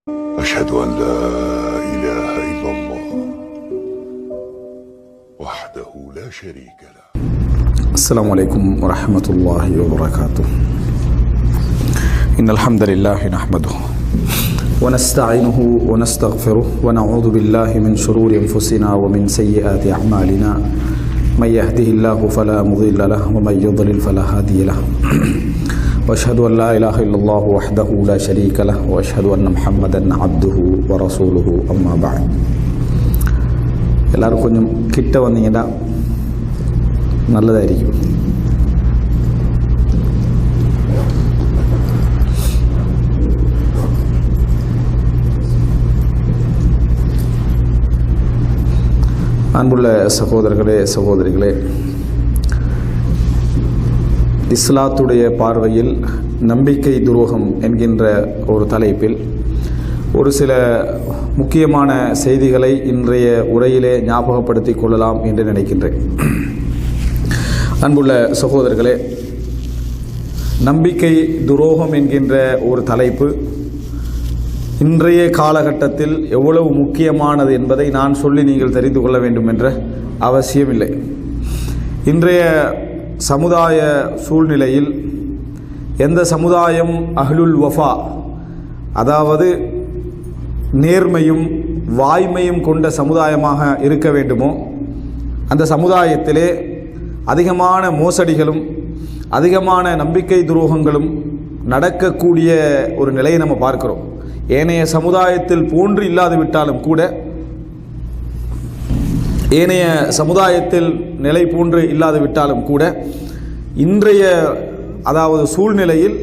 أشهد أن لا إله إلا الله وحده لا شريك له. السلام عليكم ورحمة الله وبركاته. إن الحمد لله نحمده ونستعينه ونستغفره ونعوذ بالله من شرور أنفسنا ومن سيئات أعمالنا. من يهده الله فلا مضل له ومن يضلل فلا هادي له. وأشهد أن لا إله إلا الله وحده لا شريك له وأشهد أن محمدا عبده ورسوله أما بعد. எல்லாரும் கொஞ்சம் கிட்ட வந்தீங்கன்னா நல்லதாയിരിக்கும். அன்புள்ள சகோதரர்களே சகோதரிகளே, இஸ்லாத்துடைய பார்வையில் நம்பிக்கை துரோகம் என்கின்ற ஒரு தலைப்பில் ஒரு சில முக்கியமான செய்திகளை இன்றைய உரையிலே ஞாபகப்படுத்திக் கொள்ளலாம் என்று நினைக்கின்றேன். அன்புள்ள சகோதரர்களே, நம்பிக்கை துரோகம் என்கின்ற ஒரு தலைப்பு இன்றைய காலகட்டத்தில் எவ்வளவு முக்கியமானது என்பதை நான் சொல்லி நீங்கள் தெரிந்து கொள்ள வேண்டும் என்ற அவசியமில்லை. இன்றைய சமுதாய சூழ்நிலையில் எந்த சமுதாயம் அஹ்லுல் வஃபா, அதாவது நேர்மையும் வாய்மையும் கொண்ட சமுதாயமாக இருக்க வேண்டுமோ, அந்த சமுதாயத்திலே அதிகமான மோசடிகளும் அதிகமான நம்பிக்கை துரோகங்களும் நடக்கக்கூடிய ஒரு நிலையை நம்ம பார்க்கிறோம். ஏனைய சமுதாயத்தில் போன்று இல்லாது விட்டாலும் கூட, ஏனைய சமுதாயத்தில் நிலை போன்று இல்லாது விட்டாலும் கூட, இன்றைய அதாவது சூழ்நிலையில்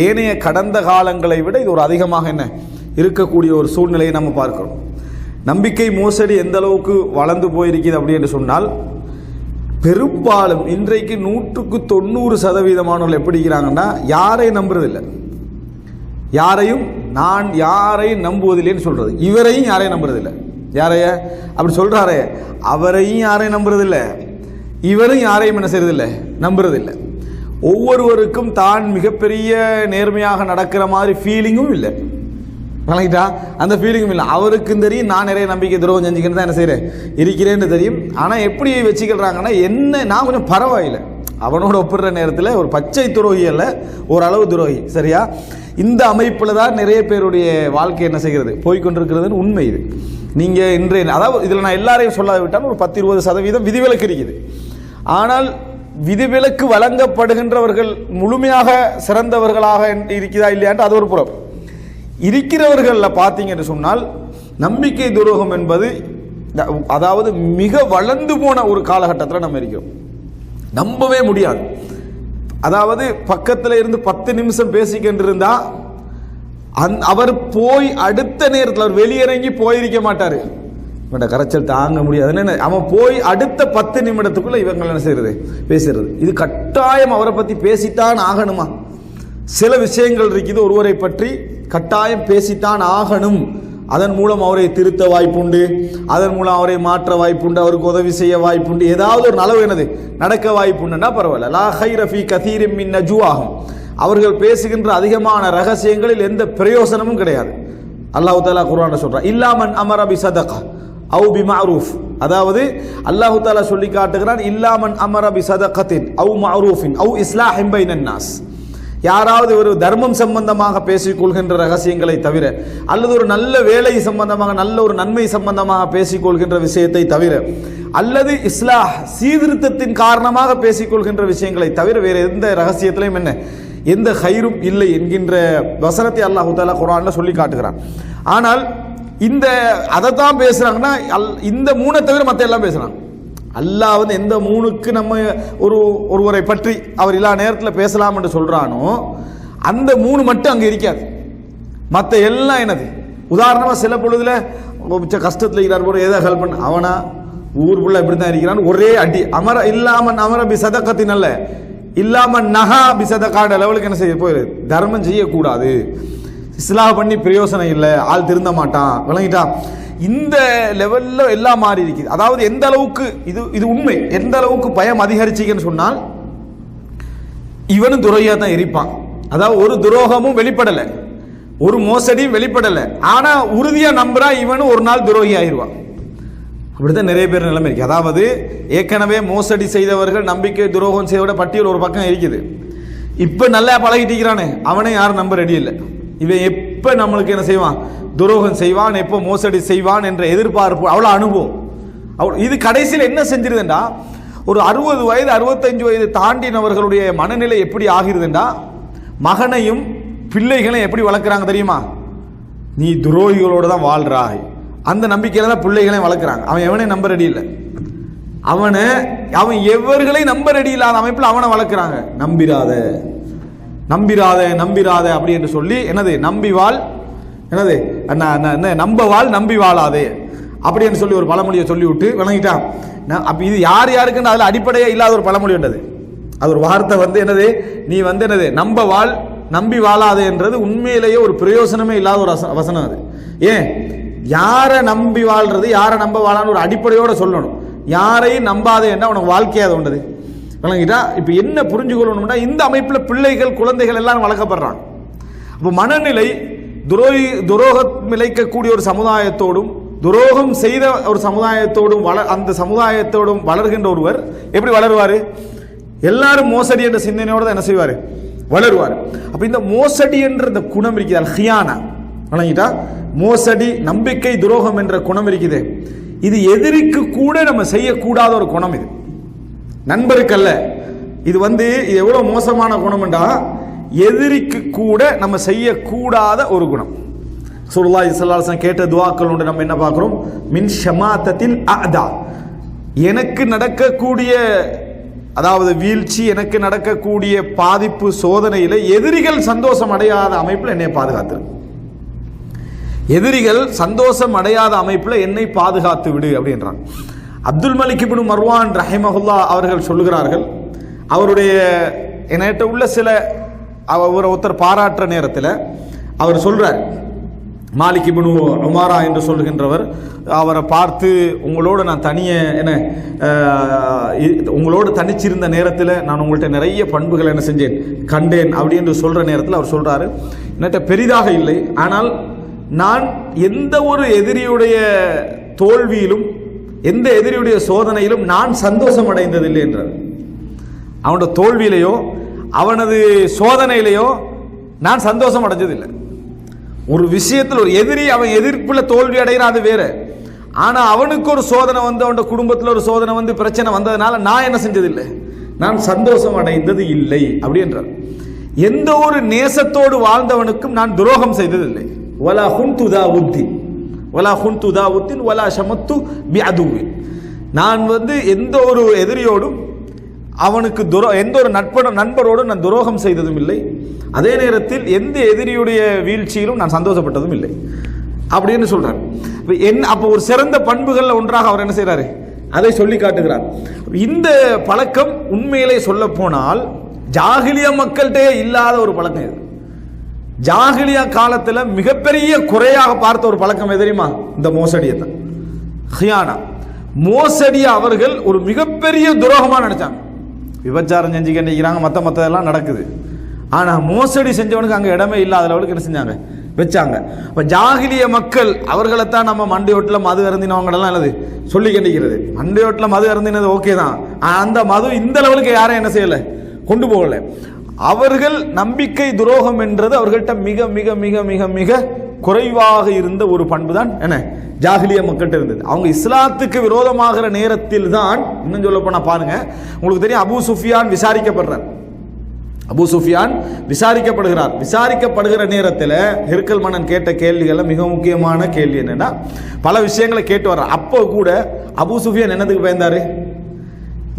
ஏனைய கடந்த காலங்களை விட இது ஒரு அதிகமாக இருக்கக்கூடிய ஒரு சூழ்நிலையை நம்ம பார்க்கிறோம். நம்பிக்கை மோசடி எந்த அளவுக்கு வளர்ந்து போயிருக்கிறது அப்படி என்று சொன்னால், பெரும்பாலும் இன்றைக்கு 190% எப்படி இருக்கிறாங்கன்னா, யாரையும் நம்புறதில்லை. யாரையும் நான் யாரையும் நம்புவதில்லைன்னு சொல்றது. இவரையும் யாரையும் நம்புறதில்லை. யாரைய அப்படி சொல்றாரே, அவரையும் யாரையும் நம்புறதில்லை, இவரும் யாரையும் என்ன செய்யறதில்லை, நம்புறதில்லை. ஒவ்வொருவருக்கும் தான் மிகப்பெரிய நேர்மையாக நடக்கிற மாதிரி ஃபீலிங்கும் இல்லை. வணங்கிட்டா, அந்த ஃபீலிங்கும் இல்லை. அவருக்கும் தெரியும் நான் நிறைய நம்பிக்கை துரோகம் செஞ்சுக்கிட்டு தான் என்ன செய்கிறேன் இருக்கிறேன்னு தெரியும். ஆனால் எப்படி வச்சுக்கிறாங்கன்னா, என்ன நான் கொஞ்சம் பரவாயில்லை, அவனோட ஒப்பிடுற நேரத்தில் ஒரு பச்சை துரோகி அல்ல, ஓரளவு துரோகி. சரியா? இந்த அமைப்பில் தான் நிறைய பேருடைய வாழ்க்கை என்ன செய்கிறது, போய்கொண்டிருக்கிறதுன்னு உண்மை. இது நீங்கள் இன்றைய, அதாவது இதில் நான் எல்லாரையும் சொல்லாவிட்டாலும் ஒரு 10-20% விதிவிலக்கு இருக்குது. ஆனால் விதிவிலக்கு வழங்கப்படுகின்றவர்கள் முழுமையாக சிறந்தவர்களாக இருக்கிறதா இல்லையான்ட்டு அது ஒரு புறம். இருக்கிறவர்களில் பார்த்தீங்க என்று சொன்னால், நம்பிக்கை துரோகம் என்பது அதாவது மிக வளர்ந்து போன ஒரு காலகட்டத்தில் நம்ம இருக்கிறோம். நம்பவே முடியாது. அதாவது பக்கத்தில் இருந்து 10 நிமிஷம் பேசிக்கின்றிருந்தா அவர் போய் அடுத்த நேரத்தில் அவர் வெளியிறங்கி போயிருக்க மாட்டாரு. கரைச்சல் தாங்க முடியாது. அவன் போய் அடுத்த 10 நிமிடத்துக்குள்ள இவங்க என்ன செய்யறது, பேசுறது. இது கட்டாயம் அவரை பத்தி பேசித்தான் ஆகணுமா? சில விஷயங்கள் இருக்குது, ஒருவரை பற்றி கட்டாயம் பேசித்தான் ஆகணும். அதன் மூலம் அவரை திருத்த வாய்ப்புண்டு, அதன் மூலம் அவரை மாற்ற வாய்ப்புண்டு, அவருக்கு உதவி செய்ய வாய்ப்புண்டு, ஏதாவது ஒரு நலவு என்னது நடக்க வாய்ப்புண்டுன்னா பரவாயில்ல. லா கைர ஃபீ கதீரின் மின் நஜ்வாஹும், அவர்கள் பேசுகின்ற அதிகமான ரகசியங்களில் எந்த பிரயோசனமும் கிடையாது. அல்லாஹ் தஆலா குர்ஆன்ல சொல்றான், இல்லாமன் அமர பி சதகா அவு பி மஅரூஃப். அதாவது அல்லாஹ் தஆலா சொல்லி காட்டுகிறான், இல்லாமன் அமர பி சதகத்தின் அவு மஅரூஃபின் அவு இஸ்லாஹின் பைனன் நாஸ். யாராவது ஒரு தர்மம் சம்பந்தமாக பேசிக்கொள்கின்ற ரகசியங்களை தவிர, அல்லது ஒரு நல்ல வேலை சம்பந்தமாக, நல்ல ஒரு நன்மை சம்பந்தமாக பேசிக்கொள்கின்ற விஷயத்தை தவிர, அல்லது இஸ்லாஹ் சீர்திருத்தத்தின் காரணமாக பேசிக்கொள்கின்ற விஷயங்களை தவிர வேறு எந்த ரகசியத்திலையும் எந்த ஹைரும் இல்லை என்கின்ற வசனத்தை அல்லாஹ் தஆலா குர்ஆன்ல சொல்லி காட்டுகிறான். ஆனால் இந்த அதைத்தான் பேசுறாங்கன்னா, இந்த 3 தவிர மற்ற எல்லாம் பேசுறாங்க. அல்லாஹ் எந்த 3க்கு நம்ம ஒருவரை பற்றி அவர் எல்லா நேரத்தில் பேசலாம் என்று சொல்றானோ, அந்த 3 மட்டும் அங்கே இருக்காது. மற்ற எல்லாம் என்னது, உதாரணமாக சில பொழுதுல மிச்ச கஷ்டத்தில் இருக்கிறார் போல, ஏதோ ஹெல்ப் பண்ண, அவனா ஊர் புள்ள இப்படி தான் இருக்கிறான்னு ஒரே அடி. அமர இல்லாமன் அமர பி சதகத்தின் அல்ல, இல்லாமன் நஹா பி சதகாட லெவலுக்கு என்ன செய்ய போயிரு, தர்மம் செய்யக்கூடாது, இஸ்லாம் பண்ணி பிரயோசனம் இல்லை, ஆள் திருந்த மாட்டான். விளங்கிட்டா? இந்த லெவல்ல எல்லாம் மாறி இருக்குது. அதாவது எந்த அளவுக்கு இது உண்மை, எந்த அளவுக்கு பயம் அதிகரிச்சிங்கன்னு சொன்னால், இவனும் துரோகியா தான் இருப்பான். அதாவது ஒரு துரோகமும் வெளிப்படலை, ஒரு மோசடியும் வெளிப்படலை, ஆனா உறுதியா நம்புறா இவனும் ஒரு நாள் துரோகி ஆயிடுவான். அப்படித்தான் நிறைய பேர் நிலைமை இருக்கு. அதாவது ஏற்கனவே மோசடி செய்தவர்கள், நம்பிக்கை துரோகம் செய்தவட பட்டியல் ஒரு பக்கம் இருக்குது. இப்ப நல்லா பழகிட்டிருக்கிறானே அவனை யாரும் நம்ப ரெடி இல்லை. இவன் எப்ப நம்மளுக்கு என்ன செய்வான், துரோகம் செய்வான், எப்போ மோசடி செய்வான் என்ற எதிர்பார்ப்பு, அவ்வளவு அனுபவம். இது கடைசியில் என்ன செஞ்சிருதுண்டா, ஒரு 60 வயது 65 வயது தாண்டினவர்களுடைய மனநிலை எப்படி ஆகிறதுண்டா, மகனையும் பிள்ளைகளையும் எப்படி வளர்க்குறாங்க தெரியுமா? நீ துரோகிகளோடு தான் வாழ்றாய், அந்த நம்பிக்கையில தான் பிள்ளைகளையும் வளர்க்குறாங்க. அவன் எவனையும் நம்ப ரெடி இல்லை. அவன் எவர்களையும் நம்ப ரெடி இல்லாத அமைப்பில் அவனை வளர்க்குறாங்க. நம்பிராத நம்பிராத நம்பிராத அப்படி என்று சொல்லி என்னது நம்பிவாள், என்னது நம்பவாள் நம்பி வாழாதே அப்படி என்று சொல்லி ஒரு பழமொழியை சொல்லி விட்டு விளங்கிட்டான். அப்ப இது யார் யாருக்குன்னு அதுல அடிப்படையே இல்லாத ஒரு பழமொழி உண்டது. அது ஒரு வார்த்தை என்னது, நீ என்னது நம்பவாள் நம்பி வாழாதே என்றது உண்மையிலேயே ஒரு பிரயோசனமே இல்லாத ஒரு வசனம். அது ஏன் யாரை நம்பி வாழ்றது, யாரை நம்ப வாழான்னு ஒரு அடிப்படையோட சொல்லணும். யாரையும் நம்பாதே என்ன உனக்கு வாழ்க்கையாது உண்டது விளங்கிட்டா. இப்ப என்ன புரிஞ்சுக்கொள்ளணும்னா, இந்த அமைப்புல பிள்ளைகள் குழந்தைகள் எல்லாம் வளர்க்கப்படுறாங்க. அப்போ மனநிலை துரோகம் விளைக்கக்கூடிய ஒரு சமுதாயத்தோடும் துரோகம் செய்த ஒரு சமுதாயத்தோடும் அந்த சமுதாயத்தோடும் வளர்கின்ற ஒருவர் எப்படி வளருவாரு? எல்லாரும் மோசடி என்ற சிந்தனையோடு தான் என்ன செய்வாரு, வளருவார். அப்ப இந்த மோசடி என்ற இந்த குணம் இருக்குது, ஹியானா வழங்கிட்டா, மோசடி நம்பிக்கை துரோகம் என்ற குணம் இருக்குது. இது எதிரிக்கு கூட நம்ம செய்யக்கூடாத ஒரு குணம். இது நண்பருக்கல்ல. இது இது எவ்வளவு மோசமான குணம்டா, எதிரிக்கு கூட நம்ம செய்யக்கூடாத ஒரு குணம். ரசூலுல்லாஹி ஸல்லல்லாஹு அலைஹி வஸல்லம் கேட்ட துஆக்கள் உண்டு. நம்ம என்ன பார்க்கிறோம், மின் ஷமாத்தத்தில் அஅதா, எனக்கு நடக்கக்கூடிய அதாவது வீழ்ச்சி, எனக்கு நடக்கக்கூடிய பாதிப்பு சோதனையில எதிரிகள் சந்தோஷம் அடையாத அமைப்பில் என்னை பாதுகாத்து, எதிரிகள் சந்தோஷம் அடையாத அமைப்பில் என்னை பாதுகாத்து விடு அப்படின்றான். அப்துல் மலிக் இப்னு மர்வான் ரஹிமஹுல்லா அவர்கள் சொல்லுகிறார்கள், அவருடைய என்கிட்ட உள்ள சில ஒருத்தர் பாராட்டுற நேரத்தில் அவர் சொல்றார், மாலிக் இப்னு உமாரா என்று சொல்லுகின்றவர் அவரை பார்த்து, உங்களோடு நான் உங்களோடு தனிச்சிருந்த நேரத்தில் நான் உங்கள்கிட்ட நிறைய பண்புகளை என்ன செஞ்சேன் கண்டேன் அப்படி என்று சொல்ற நேரத்தில் அவர் சொல்றாரு, என்கிட்ட பெரிதாக இல்லை, ஆனால் நான் எந்த ஒரு எதிரியுடைய தோல்வியிலும் எந்த எதிரியுடைய சோதனையிலும் நான் சந்தோஷம் அடைந்ததில்லை என்றார். அவனோட தோல்வியிலையோ அவனது சோதனையிலையோ நான் சந்தோஷம் அடைஞ்சதில்லை. ஒரு விஷயத்தில் ஒரு எதிரி அவன் எதிர்ப்புல தோல்வி அடைகிறான், அது வேற. ஆனா அவனுக்கு ஒரு சோதனை அவனோட குடும்பத்தில் ஒரு சோதனை பிரச்சனை வந்ததுனால நான் என்ன செஞ்சதில்லை, நான் சந்தோஷம் அடைந்தது இல்லை அப்படி என்றார். எந்த ஒரு நேசத்தோடு வாழ்ந்தவனுக்கும் நான் துரோகம் செய்ததில்லை. வலா ஹுன்து தா உத்தின் வலா ஹுன்து தா உத்தின் வலா ஷமத்து பிஅதுவின், நான் எந்த ஒரு எதிரியோடும் அவனுக்கு எந்த ஒரு நண்பரோடும் நான் துரோகம் செய்ததும் இல்லை, அதே நேரத்தில் எந்த எதிரியுடைய வீழ்ச்சியிலும் நான் சந்தோஷப்பட்டதும் இல்லை அப்படின்னு சொல்றார். அப்போ ஒரு சிறந்த பண்புகள் ஒன்றாக அவர் என்ன செய்யறாரு, அதை சொல்லி காட்டுகிறார். இந்த பழக்கம் உண்மையிலே சொல்ல போனால் ஜாகிலிய மக்கள்கிட்டே இல்லாத ஒரு பழக்கம். இது ஜாகிலியா காலத்தில் மிகப்பெரிய குறையாக பார்த்த ஒரு பழக்கம் தெரியுமா, இந்த மோசடியை தான். ஹியானா, மோசடியை அவர்கள் ஒரு மிகப்பெரிய துரோகமா நினைச்சாங்க. விபச்சாரம் செஞ்சு கண்டிக்கிறாங்க, மற்றதெல்லாம் நடக்குது, ஆனா மோசடி செஞ்சவனுக்கு அங்க இடமே இல்லாத அளவுக்கு என்ன செஞ்சாங்க, வச்சாங்க. அப்ப ஜாகிலிய மக்கள் அவர்களைத்தான் நம்ம மண்டையோட்டில் மது அருந்தினவங்களெல்லாம் என்னது சொல்லி கண்டிக்கிறது. மண்டையோட்டில் மது அருந்தினது ஓகே தான், அந்த மது இந்த லெவலுக்கு யாரும் என்ன செய்யல, கொண்டு போகல. அவர்கள் நம்பிக்கை துரோகம் என்றது அவர்கள்ட்ட மிக மிக மிக மிக மிக குறைவாக இருந்த ஒரு பண்பு தான் என்ன, ஜாகிலிய மக்கள்கிட்ட இருந்தது. அவங்க இஸ்லாத்துக்கு விரோதமாகிற நேரத்தில் தான், இன்னும் சொல்ல போனா பாருங்க, உங்களுக்கு தெரியும் அபூ சுஃபியான் விசாரிக்கப்படுறார். அபூ சுஃபியான் விசாரிக்கப்படுகிறார். விசாரிக்கப்படுகிற நேரத்தில் ஹிர்கல் மன்னன் கேட்ட கேள்விகள் மிக முக்கியமான கேள்வி என்னன்னா, பல விஷயங்களை கேட்டு வர்றார். அப்போ கூட அபூ சுஃபியான் என்னதுக்கு பயந்தாரு,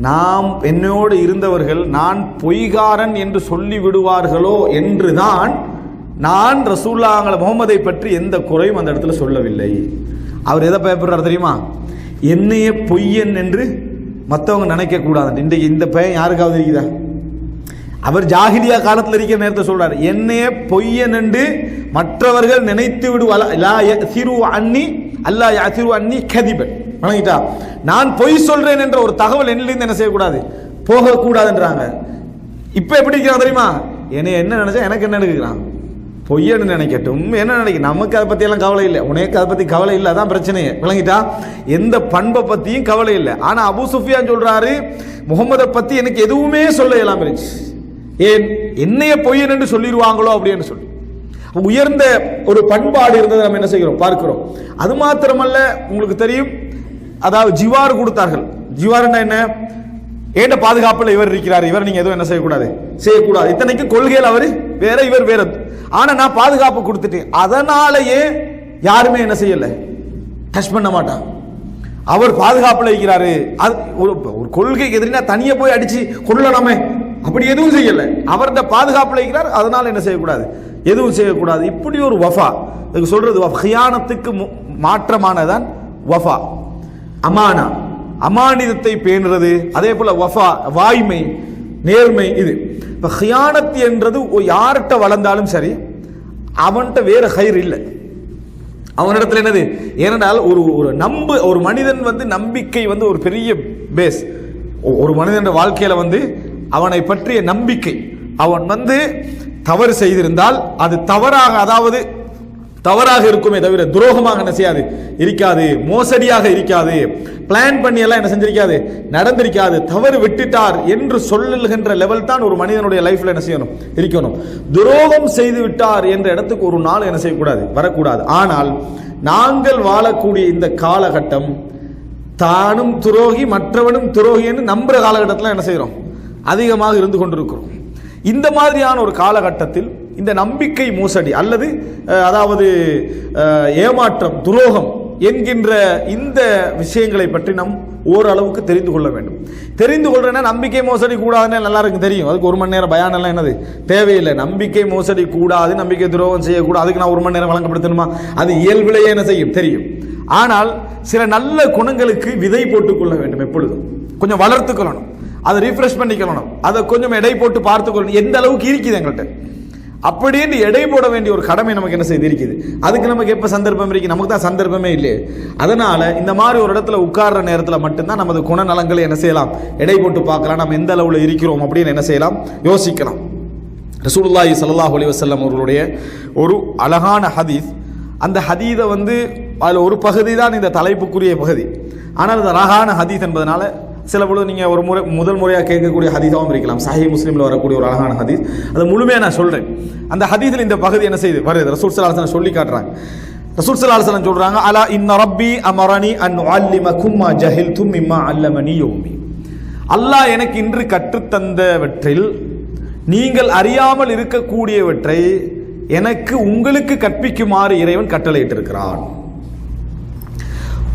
நாம் என்னோடு இருந்தவர்கள் நான் பொய்காரன் என்று சொல்லி விடுவார்களோ என்றுதான் நான் ரசூலுல்லாஹி முஹம்மதை பற்றி எந்த குறையும் அந்த இடத்துல சொல்லவில்லை. அவர் எதை பயப்படுறார் தெரியுமா, என்னைய பொய்யன் என்று மற்றவங்க நினைக்க கூடாது. இன்றைக்கு இந்த பையன் யாருக்காவது இருக்குதா? அவர் ஜாகிலியா காலத்தில் இருக்கிற நேரத்தை சொல்றாரு, என்னைய பொய்யன் என்று மற்றவர்கள் நினைத்து விடுவார், அல்லாஹ் யஸிரு அன்னி கதிபன், வணங்கிட்டா, நான் பொய் சொல்றேன் என்ற ஒரு தகவல் என்னிலிருந்து என்ன செய்யக்கூடாது, போகக்கூடாதுன்றாங்க. இப்ப எப்படி இருக்கிறான் தெரியுமா, என்னை என்ன நினைச்சா எனக்கு என்ன நினைக்கிறான், பொய்யன்னு நினைக்கட்டும், என்ன நினைக்க, நமக்கு அதை பற்றி எல்லாம் கவலை இல்லை, உனக்கு அதை பற்றி கவலை இல்லை, அதான் பிரச்சனையே. விளங்கிட்டா? எந்த பண்பை பற்றியும் கவலை இல்லை. ஆனால் அபூ சுஃபியான் சொல்றாரு, முகமதை பற்றி எனக்கு எதுவுமே சொல்ல இயலாம இருந்துச்சு. ஏன்? என்னைய பொய்யன் என்று சொல்லிடுவாங்களோ அப்படின்னு சொல்லி. உயர்ந்த ஒரு பண்பாடு இருந்ததை நம்ம என்ன செய்கிறோம், பார்க்கிறோம். அது மாத்திரமல்ல, உங்களுக்கு தெரியும், அதாவது ஜிவார் கொடுத்தார்கள். ஜிவார்னா என்ன? ஏண்ட பாதுகாப்பில் இவர் இருக்கிறார், இவர் நீங்க எதுவும் என்ன செய்யக்கூடாது, செய்யக்கூடாது. இத்தனைக்கு கொள்கையில் அவர் வேற, இவர் வேற. ஆனா நான் பாதுகாப்பு கொடுத்துட்டேன், அதனாலேயே யாருமே என்ன செய்யல, டச் பண்ண மாட்டான். அவர் பாதுகாப்பில் இருக்கிறாரு. ஒரு கொள்கைக்கு எதிரினா தனியே போய் அடிச்சு கொள்ளலாமே, அப்படி எதுவும் செய்யல. அவர்கிட்ட பாதுகாப்பில் இருக்கிறார், அதனால என்ன செய்யக்கூடாது, எதுவும் செய்யக்கூடாது. இப்படி ஒரு வஃபா, இதுக்கு சொல்றது ஹியானத்துக்கு மாற்றமானதான் வஃபா. அமானா, அமானிதத்தை பேணுறது. அதே போல வஃபா, வாய்மை, நேர்மை. இது இப்ப ஹியானத் என்றது யார்கிட்ட வளர்ந்தாலும் சரி, அவன்கிட்ட வேற கயிறு இல்லை, அவனிடத்துல என்னது. ஏனென்றால் ஒரு மனிதன் நம்பிக்கை ஒரு பெரிய பேஸ். ஒரு மனிதன் வாழ்க்கையில அவனை பற்றிய நம்பிக்கை, அவன் தவறு செய்திருந்தால் அது தவறாக, அதாவது தவறாக இருக்குமே தவிர துரோகமாக என்ன செய்யாது, இருக்காது, மோசடியாக இருக்காது, பிளான் பண்ணி எல்லாம் என்ன செஞ்சிருக்காது, நடந்திருக்காது. தவறு விட்டுட்டார் என்று சொல்லுகின்ற லெவல் தான் ஒரு மனிதனுடைய லைஃப்ல என்ன செய்யணும், இருக்கணும். துரோகம் செய்து விட்டார் என்ற இடத்துக்கு ஒரு நாள் என்ன செய்யக்கூடாது, வரக்கூடாது. ஆனால் நாங்கள் வாழக்கூடிய இந்த காலகட்டம் தானும் துரோகி மற்றவனும் துரோகி என்று நம்புற காலகட்டத்தில் என்ன செய்யறோம், அதிகமாக இருந்து கொண்டிருக்கிறோம். இந்த மாதிரியான ஒரு காலகட்டத்தில் இந்த நம்பிக்கை மோசடி அல்லது அதாவது ஏமாற்றம், துரோகம் என்கின்ற இந்த விஷயங்களை பற்றி நாம் ஓரளவுக்கு தெரிந்து கொள்ள வேண்டும். தெரிந்து கொள்றேன்னா நம்பிக்கை மோசடி கூடாதுன்னு எல்லாருக்கும் தெரியும். அதுக்கு ஒரு மணி நேரம் பயான் எல்லாம் என்னது தேவையில்லை. நம்பிக்கை மோசடி கூடாது, நம்பிக்கை துரோகம் செய்யக்கூடாது, அதுக்கு நான் ஒரு மணி நேரம் வழங்கப்படுத்தணுமா? அது இயல்பிலேயே என்ன செய்யும், தெரியும். ஆனால் சில நல்ல குணங்களுக்கு விதை போட்டுக் கொள்ள வேண்டும். எப்பொழுதும் கொஞ்சம் வளர்த்து கொள்ளணும், அதை ரீஃப்ரெஷ் பண்ணிக்கணும், அதை கொஞ்சம் எடை போட்டு பார்த்துக்கொள்ளணும். எந்த அளவுக்கு இருக்குது எங்கள்கிட்ட அப்படின்னு எடை போட வேண்டிய ஒரு கடமை நமக்கு என்ன செய்து இருக்குது. அதுக்கு நமக்கு எப்போ சந்தர்ப்பம் இருக்கு? நமக்கு தான் சந்தர்ப்பமே இல்லையே. அதனால இந்த மாதிரி ஒரு இடத்துல உட்கார்ற நேரத்தில் மட்டும்தான் நமது குணநலங்களை என்ன செய்யலாம், எடை போட்டு பார்க்கலாம். நம்ம எந்த அளவில் இருக்கிறோம் அப்படின்னு என்ன செய்யலாம், யோசிக்கலாம். ரசூலுல்லாஹி ஸல்லல்லாஹு அலைஹி வஸல்லம் அவர்களுடைய ஒரு அழகான ஹதீஸ். அந்த ஹதீதை அதில் ஒரு பகுதி தான் இந்த தலைப்புக்குரிய பகுதி. ஆனால் அது அழகான ஹதீஸ் என்பதனால சில பொழுது நீங்கள் ஒரு முதல் முறையாக கேட்கக்கூடிய ஹதீஸாகவும் இருக்கலாம். சஹீஹ் முஸ்லிமில் வரக்கூடிய ஒரு அழகான ஹதீஸ். அதை முழுமையாக நான் சொல்கிறேன். அந்த ஹதீஸில் இந்த பகுதி என்ன செய்யுது வருது, ரசூல் ஸல்லல்லாஹு அலைஹி வஸல்லம் சொல்லி காட்டுறாங்க. ரசூல் ஸல்லல்லாஹு அலைஹி வஸல்லம் சொல்றாங்க, அலா இன்ன ரப்பி அமரனி அன் உஅல்லிமக்கும் மா ஜஹில்தும் மிம்மா அல்லமனி யௌமி. அல்லாஹ் எனக்கு இன்று கற்றுத்தந்தவற்றில் நீங்கள் அறியாமல் இருக்கக்கூடியவற்றை எனக்கு உங்களுக்கு கற்பிக்குமாறு இறைவன் கட்டளையிட்டிருக்கிறான்.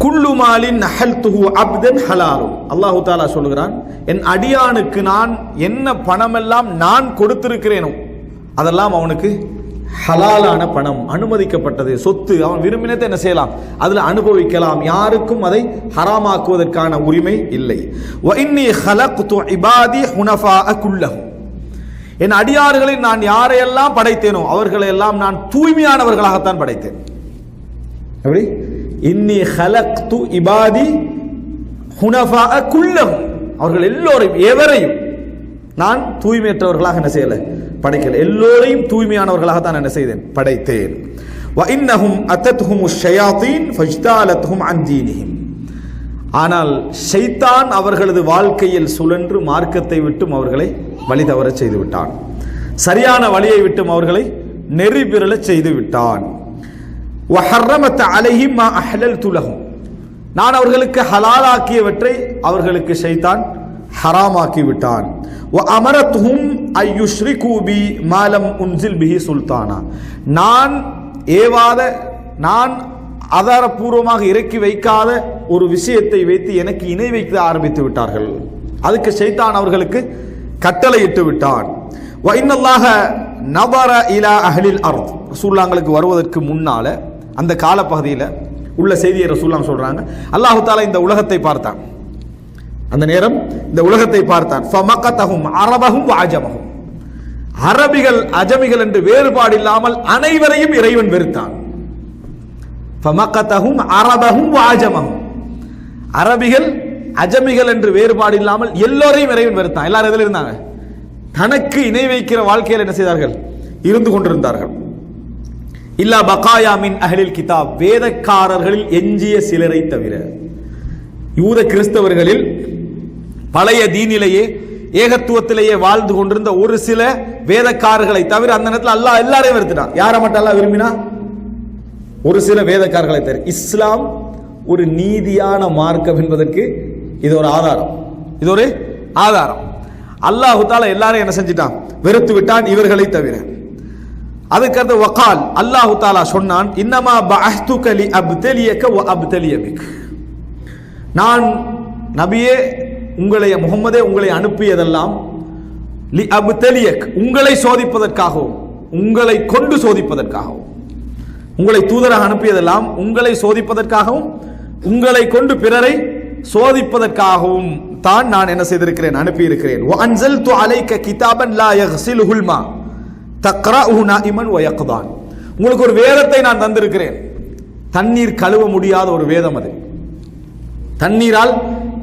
குல்லு மாலின் நஹல்துஹு அப்தன் ஹலாலும். அல்லாஹு தஆலா சொல்கிறான், என் அடியானுக்கு நான் என்ன பணமெல்லாம் நான் கொடுத்திருக்கிறேனோ அதெல்லாம் அவனுக்கு ஹலாலான பணம், அனுமதிக்கப்பட்டது சொத்து. அவன் விரும்பினதை என்ன செய்யலாம், அதில் அனுபவிக்கலாம். யாருக்கும் அதை ஹராமாக்குவதற்கான உரிமை இல்லை. வ இன்னி ஹலக்து இபாதி ஹுனஃபாஅ குல்லஹும். என் அடியார்களை நான் யாரையெல்லாம் படைத்தேனோ அவர்களை எல்லாம் நான் தூய்மையானவர்களாகத்தான் படைத்தேன். எப்படி? இன்னி ஹலக்து இபாதி ஹுனஃபாஅ குல்லஹும். அவர்கள் எல்லோரையும், எவரையும் நான் தூய்மையற்றவர்களாக என்ன செய்யல, படைக்கல. எல்லோரையும் தூய்மையானவர்களாக தான் என்ன செய்தேன், படைத்தேன். வ இன்னஹும் அத்தத்ஹுமுஷ் ஷயாத்தீன் ஃபஜ்தாலத்ஹும் அன் தீனிஹிம். ஆனால் ஷைத்தான் அவர்களது வாழ்க்கையில் சுழன்று மார்க்கத்தை விட்டும் அவர்களை வழி தவற செய்து விட்டான். சரியான வழியை விட்டும் அவர்களை நெறி பிறழ செய்து விட்டான். வஹர்ரமத் அலைஹிம் மா அஹ்லல்து லஹும். நான் அவர்களுக்கு ஹலாலாக்கியவற்றை அவர்களுக்கு ஷைத்தான் ஹராமாக்கி விட்டான். வ அமரத்துஹும் அய்யுஷ்ரிகு பி மா லம் உன்சில் பிஹி சுல்தானா. நான் ஏவாத, நான் ஆதாரபூர்வமாக இறக்கி வைக்காத ஒரு விஷயத்தை வைத்து எனக்கு இணை வைக்க ஆரம்பித்து விட்டார்கள். அதுக்கு ஷைத்தான் அவர்களுக்கு கட்டளையிட்டு விட்டான். வ இன்னல்லாஹ நதர இலா அஹ்லில் அர்த். ரசூலுல்லாஹ்களுக்கு வருவதற்கு முன்னால அந்த காலப்பகுதியில் உள்ள செய்தியை ரசூலுல்லாஹ் சொல்றாங்க, அல்லாஹு தஆலா இந்த உலகத்தை பார்த்தான். அந்த நேரம் இந்த உலகத்தை பார்த்தான். ஃபமகதஹும் அரபஹும் வ அஜமஹும். அரபிகள் அஜமிகள் என்று வேறுபாடு இல்லாமல் அனைவரையும் இறைவன் வெறுத்தான். ஃபமகதஹும் அரபஹும் வ அஜமஹும். அரபிகள் அஜமிகள் என்று வேறுபாடு இல்லாமல் எல்லோரையும் இறைவன் வெறுத்தான். எல்லாரும் எதில் இருந்தாங்க, தனக்கு இணை வைக்கிற வாழ்க்கையில் என்ன செய்தார்கள், இருந்து கொண்டிருந்தார்கள். இல்லா பகாயா மின் அஹ்லில் கிதாப், வேதக்காரர்களில் எஞ்சிய சிலரை தவிர. யூத கிறிஸ்தவர்களில் பழைய தீனிலேயே ஏகத்துவத்திலேயே வாழ்ந்து கொண்டிருந்த ஒரு சில வேதக்காரர்களை தவிர அந்த நேரத்தில் அல்லாஹ் எல்லாரையும் வெறுத்துட்டான். யாரை மட்டும் அல்லாஹ் விரும்பினா? ஒரு சில வேதக்காரர்களை தவிர. இஸ்லாம் ஒரு நீதியான மார்க்கம் என்பதற்கு இது ஒரு ஆதாரம். இது ஒரு ஆதாரம். அல்லாஹு தஆலா எல்லாரையும் என்ன செஞ்சிட்டான்? வெறுத்து விட்டான், இவர்களை தவிர. அதுக்கடுத்து வகால், அல்லாஹு தஆலா சொன்னான், இன்னமா பஅஸ்துக லி அப்தலியக வ அப்தலிய பிக். நான் நபியே உங்களை, முகமதே உங்களை அனுப்பியதெல்லாம் லி அப்தலியக், உங்களை சோதிப்பதற்காகவும், உங்களை கொண்டு சோதிப்பதற்காகவும். உங்களை தூதராக அனுப்பியதெல்லாம் உங்களை சோதிப்பதற்காகவும், உங்களை கொண்டு பிறரை சோதிப்பதற்காகவும் தான் நான் என்ன செய்திருக்கிறேன்? அனுப்பியிருக்கிறேன். வ அன்ஸல்து அலைக கிதாபன் லா யக்ஸிலுல் மா தக்ரஉஹு நாஇமன் வ யக்தான். உங்களுக்கு ஒரு வேதத்தை நான் தந்திருக்கிறேன். தண்ணீர் கழுவ முடியாத ஒரு வேதம் அது. தண்ணீரால்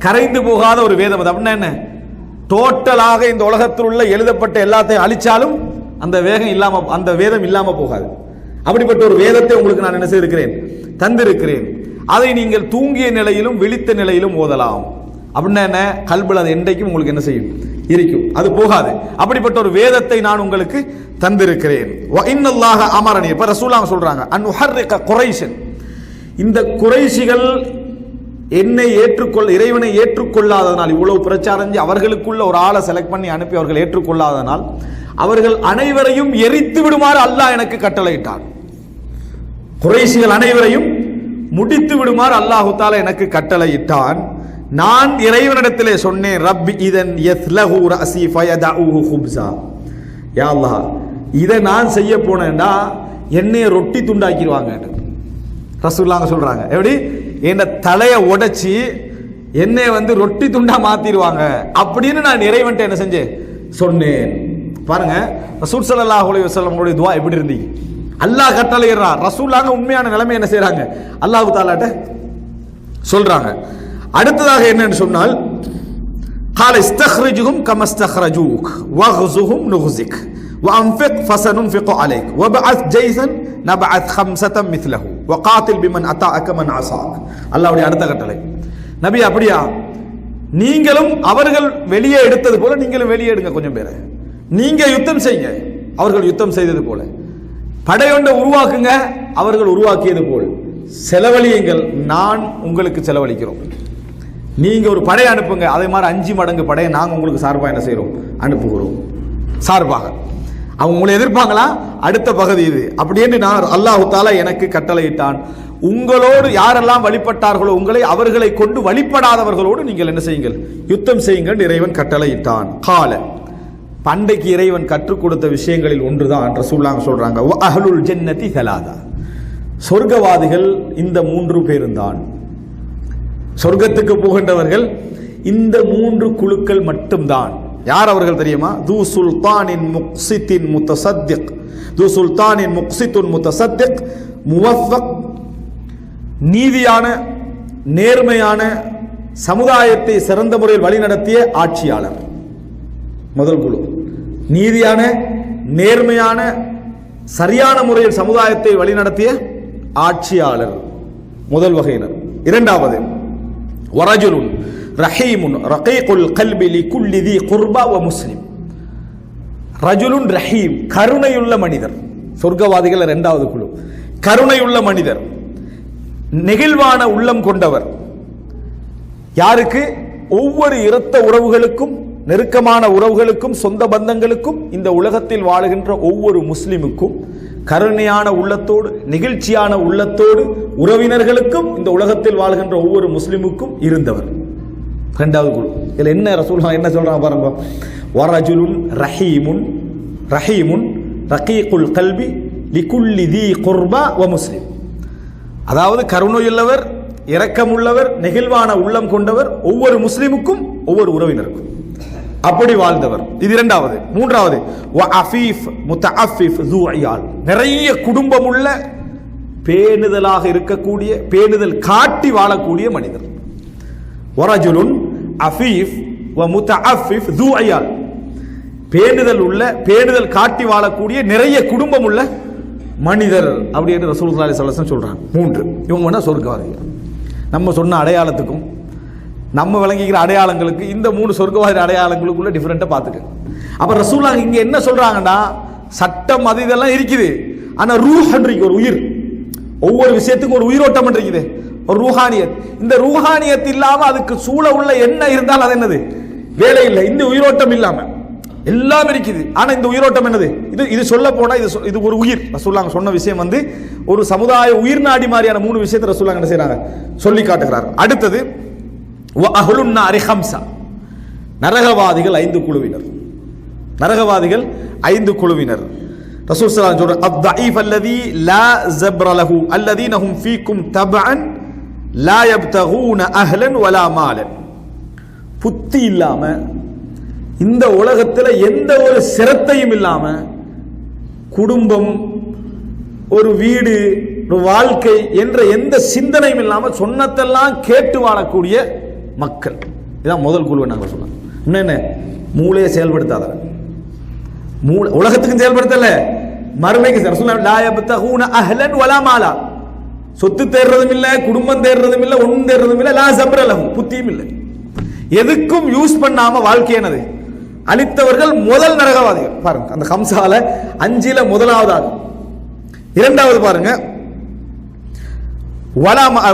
கரைந்து போகாத ஒரு வேதம் அது. அப்படின்னா என்ன? டோட்டலாக இந்த உலகத்தில் உள்ள எழுதப்பட்ட எல்லாத்தையும் அழிச்சாலும் அந்த வேகம் இல்லாம, அந்த வேதம் இல்லாம போகாது. அப்படிப்பட்ட ஒரு வேதத்தை உங்களுக்கு நான் என்ன செய்திருக்கிறேன்? தந்திருக்கிறேன். அதை நீங்கள் தூங்கிய நிலையிலும் விழித்த நிலையிலும் ஓதலாம். அப்படின்னா என்ன? கல்புல அது என்றைக்கும் உங்களுக்கு என்ன செய்யும்? இருக்கும், அது போகாது. அப்படிப்பட்ட ஒரு வேதத்தை நான் உங்களுக்கு தந்திருக்கிறேன். வ இன்னல்லாஹ அமரனி, இப்ப ரசூலுல்லாஹ் சொல்றாங்க, அன் உஹர்ரிக குரைஷன், இந்த குறைஷிகள் என்னை ஏற்றுக்கொள்ள, இறைவனை ஏற்றுக்கொள்ளாததனால், இவ்வளவு பிரச்சாரம் அவர்களுக்குள்ள ஒரு ஆளை செலக்ட் பண்ணி அனுப்பி அவர்கள் ஏற்றுக்கொள்ளாததனால் அவர்கள் அனைவரையும் எரித்து விடுமாறு அல்லாஹ் எனக்கு கட்டளையிட்டான். குறைஷிகள் அனைவரையும் முடித்து விடுமாறு அல்லாஹு தஆலா எனக்கு கட்டளையிட்டான். நான் இறைவனிடத்திலே சொன்னேன், ரப்பி இதன் யஸ்லஹு ரஸி ஃபயதஉஹு குப்ஸா, யா அல்லாஹ் இதை நான் செய்ய போனேன்டா என்னை ரொட்டி துண்டாக்கிடுவாங்க. ரசூலுல்லாஹ் சொல்றாங்க, எப்படி? என்ன தலையை உடைச்சி என்னை ரொட்டி துண்டா மாத்திடுவாங்க அப்படின்னு நான் இறைவன்ட்ட என்ன செஞ்சேன்? சொன்னேன். பாருங்க, ரசூல் ஸல்லல்லாஹு அலைஹி வஸல்லம் உடைய துஆ எப்படி இருந்தீங்க? அல்லாஹ் கட்டளையிடுறான், ரசூலுல்லாஹ் உண்மையான நிலைமை என்ன செய்றாங்க? அல்லாஹ் தஆலாட்ட சொல்றாங்க. அடுத்ததாக என்னன்னு சொன்னால், قال استخرجهم كما استخرجوك واغزهم نغزك وانفق فسننفق عليك وابعث جيشا نبعث خمسة مثله وقاتل بمن أطاعك من عصاك. அல்லாஹ்வுடைய அடுத்த கட்டளை, நபி அப்படியா, நீங்களும் அவர்கள் வெளியே எடுத்தது போல நீங்களும் வெளியே எடுங்க கொஞ்சம் பேரை. நீங்க யுத்தம் செய்யுங்க அவர்கள் யுத்தம் செய்தது போல, படையொன்றை உருவாக்குங்க அவர்கள் உருவாக்கியது போல், செலவழியுங்கள் நான் உங்களுக்கு செலவழிக்கிறோம். நீங்க ஒரு படை அனுப்புங்க, அதே மாதிரி 5 மடங்கு படையை நாங்க உங்களுக்கு சார்பாக என்ன செய்யறோம்? அனுப்புகிறோம். சார்பாக அவங்க உங்களை எதிர்ப்பாங்களா? அடுத்த பகுதி இது. அப்படின்னு நான் அல்லாஹு தஆலா எனக்கு கட்டளையிட்டான், உங்களோடு யாரெல்லாம் வழிபட்டார்களோ உங்களை, அவர்களை கொண்டு வழிபடாதவர்களோடு நீங்கள் என்ன செய்யுங்கள்? யுத்தம் செய்யுங்கள் இறைவன் கட்டளையிட்டான். கால, பண்டைக்கு இறைவன் கற்றுக் கொடுத்த விஷயங்களில் ஒன்றுதான் ரசூலுல்லாஹ் சொல்றாங்க, வ அஹ்லுல் ஜன்னதி ஸலாதா, சொர்க்கவாதிகள் இந்த 3 பேரும் தான். சொர்க்கத்துக்கு போகின்றவர்கள் இந்த 3 குழுக்கள் மட்டும்தான். யார் அவர்கள் தெரியுமா? து சுல்தானின் முக்ஸித்தின் முத்தசத்திக், து சுல்தானின் முக்ஸித்துன் முத்தசத்திக், முவஃபக், நீதியான நேர்மையான சமுதாயத்தை சிறந்த முறையில் வழிநடத்திய ஆட்சியாளர். முதல் குழு நீதியான நேர்மையான சரியான முறையில் சமுதாயத்தை வழிநடத்திய ஆட்சியாளர், முதல் வகையினர். இரண்டாவது, வரஜுலுன் ரஹீமுன் ரகீகுல் கல்பி லிகுல்லி தி குர்பா வ முஸ்லிம். ரஜுலுன் ரஹீம், கருணையுள்ள மனிதர். சொர்க்கவாதிகள் இரண்டாவது குழு, கருணையுள்ள மனிதர், நெகிழ்வான உள்ளம் கொண்டவர். யாருக்கு? ஒவ்வொரு இரத்த உறவுகளுக்கும், நெருக்கமான உறவுகளுக்கும், சொந்த பந்தங்களுக்கும், இந்த உலகத்தில் வாழுகின்ற ஒவ்வொரு முஸ்லிமுக்கும் கருணையான உள்ளத்தோடு, நெகிழ்ச்சியான உள்ளத்தோடு, உறவினர்களுக்கும், இந்த உலகத்தில் வாழ்கின்ற ஒவ்வொரு முஸ்லிமுக்கும் இருந்தவர். இரண்டாவது குழு. இதுல என்ன ரசூலுல்லாஹ் என்ன சொல்றாங்க பாருங்க, வரஜுலுன் ரஹீமுன் ரஹீமுன் ரகீகுல் கல்பி லிகுல்லி தி குர்பா வ முஸ்லிம். அதாவது கருணையுள்ளவர், இரக்கமுள்ளவர், நெகிழ்வான உள்ளம் கொண்டவர், ஒவ்வொரு முஸ்லிமுக்கும் ஒவ்வொரு உறவினருக்கும் அப்படி வாழ்ந்தவர். இது இரண்டாவது. மூன்றாவது, வஅஃபீஃப் முத்தஅஃபிஃப் து இயால், நிறைய குடும்பமுள்ள, பேணுதலாக இருக்கக்கூடிய, பேணுதல் காட்டி வாழக்கூடிய மனிதர். வரஜுலுன் அஃபீஃப் வ முத்தஅஃபிஃப் து இயால், பேணுதல் உள்ள, பேணுதல் காட்டி வாழக்கூடிய, நிறைய குடும்பம் உள்ள மனிதர் அப்படின்னு ரசூலுல்லாஹி ஸல்லல்லாஹு அலைஹி வஸல்லம் சொல்றாங்க. 3 இவங்க வேணா சொர்க்கவாதிகள். நம்ம சொன்ன அடையாளத்துக்கும் நம்ம விளங்கிக்கிற அடையாளங்களுக்கு இந்த 3 சொர்க்கவாதி அடையாளங்களுக்குள்ள டிஃபரெண்ட்டை பார்த்துக்க. அப்ப ரசூலுல்லாஹ் இங்க என்ன சொல்றாங்கன்னா, சட்டம் அது இதெல்லாம் இருக்குது, ஆனா ரூஹ் இருக்கு, ஒரு உயிர். ஒவ்வொரு விஷயத்துக்கும் ஒரு உயிரோட்டம் இருக்குது, ஒரு ரூஹானியத். இந்த ரூஹானியத் இல்லாம அதுக்கு சூழ உள்ள என்ன இருந்தால் அது என்னது? வேலை இல்லை. இந்த உயிரோட்டம் இல்லாம எல்லாம் இருக்குது, ஆனா இந்த உயிரோட்டம் என்னது? இது சொல்ல போனா இது ஒரு உயிர். ரசூலுல்லாஹ் சொன்ன விஷயம் வந்து ஒரு சமுதாய உயிர் நாடி மாதிரியான 3 விஷயத்தை ரசூலுல்லாஹ் என்ன செய்றாங்க? சொல்லி காட்டுகிறார். அடுத்தது வ அஹ்லுன் நாரி ஹம்ஸா, நரகவாதிகள் 5 குழுவினர். நரகவாதிகள் 5 குழுவினர். ரசூல் ஸல்லல்லாஹு அலைஹி வஸல்லம் அத்-தஈஃப் அல்லதி லா ஸப்ர லஹு அல்லதீன ஹும் ஃபீக்கும் தபஅன் லா யப்தகூன அஹ்லன் வலா மாலன். புத்தி இல்லாம இந்த உலகத்தில் எந்த ஒரு சிரத்தையும் இல்லாம, குடும்பம், ஒரு வீடு, ஒரு வாழ்க்கை என்ற எந்த சிந்தனையும் இல்லாம சொன்னதெல்லாம் கேட்டு வாழக்கூடிய மக்கள். இதான் முதல் குழுவை நாங்கள் சொல்லலாம். என்ன? மூளையை செயல்படுத்தாத, உலகத்துக்கும் செயல்படுத்தல, மறுமைக்கு. லா யப்தகூன அஹ்லன் வலா மாலா, சொத்து தேடுறதும் இல்லை, குடும்பம் தேடுறதும் இல்லை, ஒன்றும் தேடுறதும் இல்லை. லா ஸப்ர லஹு, புத்தியும் இல்லை. எதுக்கும் யூஸ் பண்ணாம வாழ்க்கை என்னது அளித்தவர்கள் முதல் நரகவாதிகள். பாருங்க, அந்த ஹம்சால 5ல முதலாவது. இரண்டாவது பாருங்க,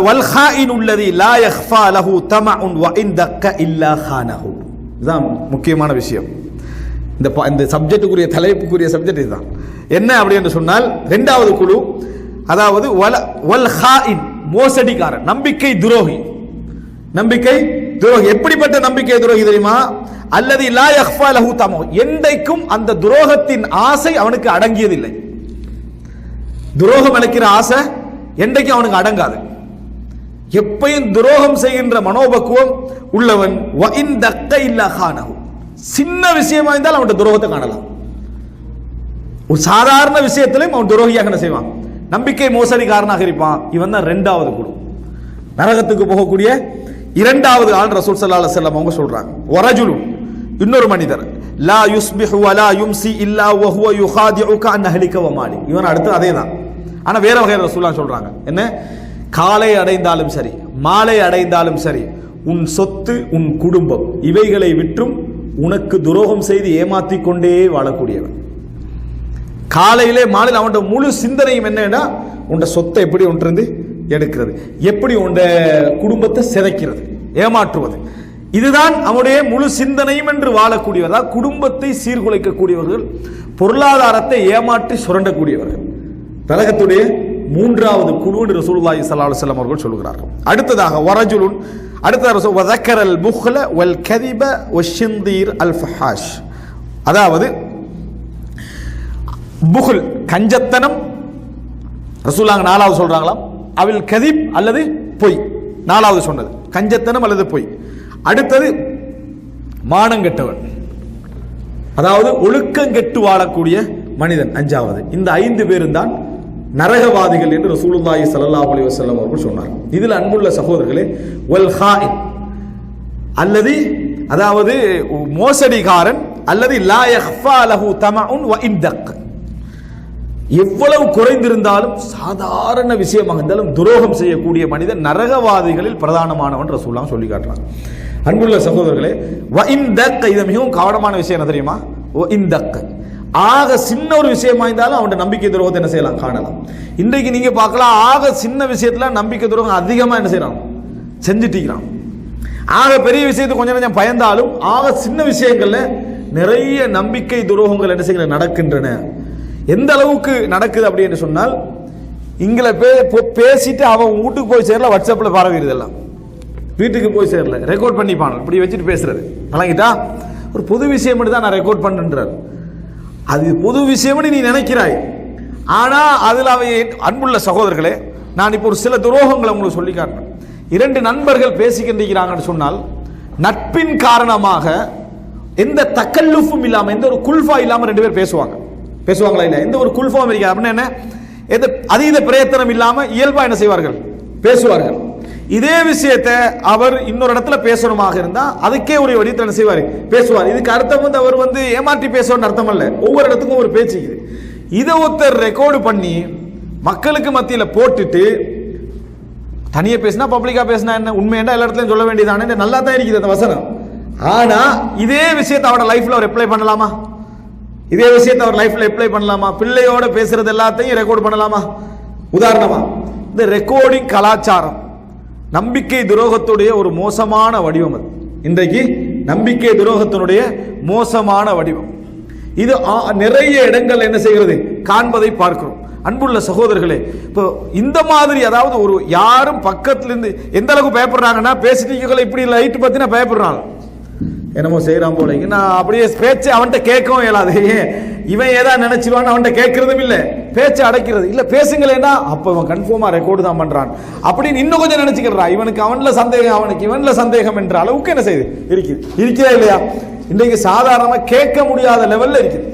வல் ஹாயின் உள்ளதி லா யக்ஃபா லஹு தமஉன் வ இன் தக்க இல்லா ஹானஹு. இதுதான் முக்கியமான விஷயம். இந்த சப்ஜெக்டுக்குரிய தலைப்புக்குரிய சப்ஜெக்ட் இதுதான். என்ன அப்படி என்று சொன்னால், இரண்டாவது குழு, அதாவது வல் ஹாயின், மோசடிக்காரன், நம்பிக்கை துரோகி. நம்பிக்கை துரோகி எப்படிப்பட்ட நம்பிக்கை துரோகி தெரியுமா? அல்லது லா யக்ஃபா லஹு தமஉ, என்றைக்கும் அந்த துரோகத்தின் ஆசை அவனுக்கு அடங்கியதில்லை. துரோகம் அளிக்கிற ஆசை என்றைக்கும் அவனுக்கு அடங்காது. எப்பயும் துரோகம் செய்கின்ற மனோபக்குவம் உள்ளவன். வ இன் தக்க இல்லா ஹானஹு, சின்ன விஷயமா இருந்தால் அவன் துரோகத்தை காணலாம். ஒரு சாதாரண விஷயத்திலும் அவன் துரோகியாக என்ன செய்வான்? நம்பிக்கை மோசடிக்காரனாக இருப்பான். இவன் தான் 2வது குழு, நரகத்துக்கு போகக்கூடிய 2வது ஆள். ரசூல் ஸல்லல்லாஹு அலைஹி வஸல்லம் அவங்க சொல்றாங்க, வரஜுலுன், இன்னொரு மனிதர், லா யுஸ்பிஹு வலா யும்சி இல்லா வஹுவ யுகாதிஉக அன் அஹ்லிக வ மாலி. இவன் அடுத்து அதேதான், ஆனா வேற வகையில் ரசூலுல்லாஹ் சொல்றாங்க. என்ன? காலை அடைந்தாலும் சரி, மாலை அடைந்தாலும் சரி, உன் சொத்து, உன் குடும்பம் இவைகளை விற்றும் உனக்கு துரோகம் செய்து ஏமாற்றிக் கொண்டே வாழக்கூடியவன். காலையிலே மாலையில் அவனோட முழு சிந்தனையும் என்னன்னா, உன் சொத்தை எப்படி ஒன்றிருந்து எடுக்கிறது, எப்படி உன் குடும்பத்தை சிதைக்கிறது, ஏமாற்றுவது. இதுதான் அவனுடைய முழு சிந்தனையும் என்று வாழக்கூடியவர்கள், குடும்பத்தை சீர்குலைக்கக்கூடியவர்கள், பொருளாதாரத்தை ஏமாற்றி சுரண்டக்கூடியவர்கள். நரகத்துடைய 3வது குழு ரசூலுல்லாஹி ஸல்லல்லாஹு அலைஹி வஸல்லம் அவர்கள் சொல்கிறார்கள். அடுத்ததாக வரஜுலுன், அடுத்த வதக்கரல் புஹ்ல வல் கதிப வஷ்ஷிந்தீர் அல் ஃபஹாஷ், அதாவது புஹ்ல் கஞ்சத்தனம். ரசூலுல்லாஹ் 4வது சொல்றாங்களாம், அவில் கதிப் அல்லது பொய். 4வது சொன்னது கஞ்சத்தனம் அல்லது பொய். அடுத்தது மானங்கெட்டவன், அதாவது ஒழுக்கம் கெட்டு வாழக்கூடிய மனிதன் 5வது. இந்த 5 பேரும் தான் நரகவாதிகள் என்று ரசூலுல்லாஹி ஸல்லல்லாஹு அலைஹி வஸல்லம் அவர்கள் சொன்னார். இதில் அன்புள்ள சகோதரர்களே, வல் ஹாயின் அல்லது அதாவது மோசடிகாரன், அல்லது லா யக்ஃபா லஹு தமஉன் வ இன் தக்க, எவ்வளவு குறைந்திருந்தாலும் சாதாரண விஷயமாக இருந்தாலும் துரோகம் செய்யக்கூடிய மனிதன் நரகவாதிகளில் பிரதானமானவன் ரசூலுல்லாஹ் சொல்லி காட்டுறாங்க. அன்புள்ள சகோதரர்களே, வ இன் தக்க, இது மிகவும் கவனமான விஷயம் என்ன தெரியுமா? வ இன் தக்க, ஆக சின்ன ஒரு விஷயமா இருந்தாலும் அவன் நம்பிக்கை துரோகத்தை என்ன செய்யலாம், காணலாம். இன்றைக்கு நீங்க பார்க்கலாம், ஆக சின்ன விஷயத்துல நம்பிக்கை துரோகம் அதிகமா என்ன செய்யறான், செஞ்சுட்டிருக்கிறான். ஆக பெரிய விஷயத்துக்கு கொஞ்சம் கொஞ்சம் பயந்தாலும் ஆக சின்ன விஷயங்கள்ல நிறைய நம்பிக்கை துரோகங்கள் என்ன செய்ய நடக்கின்றன. எந்த அளவுக்கு நடக்குது அப்படின்னு சொன்னால், இங்களை பேசிட்டு அவன் வீட்டுக்கு போய் சேரல, வாட்ஸ்அப்ல பரவிடுது, எல்லாம் வீட்டுக்கு போய் சேரல, ரெக்கார்ட் பண்ணிப்பான், இப்படி வச்சுட்டு பேசுறது. வழங்கிட்டா ஒரு பொது விஷயம் மட்டும் தான் நான் ரெக்கார்ட் பண்ணுன்றார். அது பொது விஷயம்னு நீ நினைக்கிறாய், ஆனா அதுல அவன். அன்புள்ள சகோதரர்களே, நான் இப்போ ஒரு சில துரோகங்களை உங்களுக்கு சொல்லி காட்டுறேன். 2 நண்பர்கள் பேசிக்கின்றாங்கன்னு சொன்னால், நட்பின் காரணமாக எந்த தக்கல்லுஃபும் இல்லாம, எந்த ஒரு குல்ஃபா இல்லாம 2 பேர் பேசுவாங்களா இல்ல? எந்த ஒரு குல்ஃபாவும் இருக்காது அப்படின்னா என்ன, எந்த அதீத பிரயத்தனம் இல்லாம இயல்பா என்ன செய்வார்கள், பேசுவார்கள். இதே விஷயத்தை அவர் இன்னொரு இடத்துல பேசணுமாக இருந்தா அதுக்கே ஒரு வடிவத்தில் என்ன செய்வார், பேசுவார். இதுக்கு அர்த்தம் அவர் ஏமாற்றி பேசணும்னு அர்த்தம் அல்ல. ஒவ்வொரு இடத்துக்கும் ஒரு பேச்சு. இதை ஒருத்தர் ரெக்கார்டு பண்ணி மக்களுக்கு மத்தியில் போட்டுட்டு தனியா பேசினா பப்ளிக்கா பேசினா என்ன, உண்மையா எல்லா இடத்துலயும் சொல்ல வேண்டியதானே, நல்லா தான் இருக்குது அந்த வசனம். ஆனா இதே விஷயத்தை அவரோட லைஃப்ல அவர் அப்ளை பண்ணலாமா? இதே விஷயத்தை அவர் லைஃப்ல அப்ளை பண்ணலாமா? பிள்ளையோட பேசுறது எல்லாத்தையும் ரெக்கார்ட் பண்ணலாமா? உதாரணமா இந்த ரெக்கார்டிங் கலாச்சாரம் நம்பிக்கை துரோகத்துடைய ஒரு மோசமான வடிவம். அது இன்றைக்கு நம்பிக்கை துரோகத்தினுடைய மோசமான வடிவம். இது நிறைய இடங்கள் என்ன செய்கிறது, காண்பதை பார்க்கிறோம். அன்புள்ள சகோதரர்களே, இப்போ இந்த மாதிரி அதாவது ஒரு யாரும் பக்கத்துல இருந்து எந்த அளவுக்கு பயப்படுறாங்கன்னா, பேசிட்டீங்களா இப்படி லைட் பத்தினா பயப்படுறாங்க, என்னமோ செய்யறான் போல. நான் அப்படியே பேச்சு அவன்கிட்ட கேட்கவும் இயலாது. இவன் ஏதா நினைச்சிருவான்னு அவன்கிட்ட கேட்கறதும் இல்லை, பேச்சை அடைக்கிறது இல்லை. பேசுங்களேன்னா அப்ப அவன் கன்ஃபார்மா ரெக்கார்டு தான் பண்றான் அப்படின்னு இன்னும் கொஞ்சம் நினைச்சுக்கிறான். இவனுக்கு அவன்ல சந்தேகம், அவனுக்கு இவன்ல சந்தேகம் என்ற அளவுக்கு என்ன செய்யுது, இருக்கிறதா இல்லையா? இன்றைக்கு சாதாரணமா கேட்க முடியாத லெவல்ல இருக்குது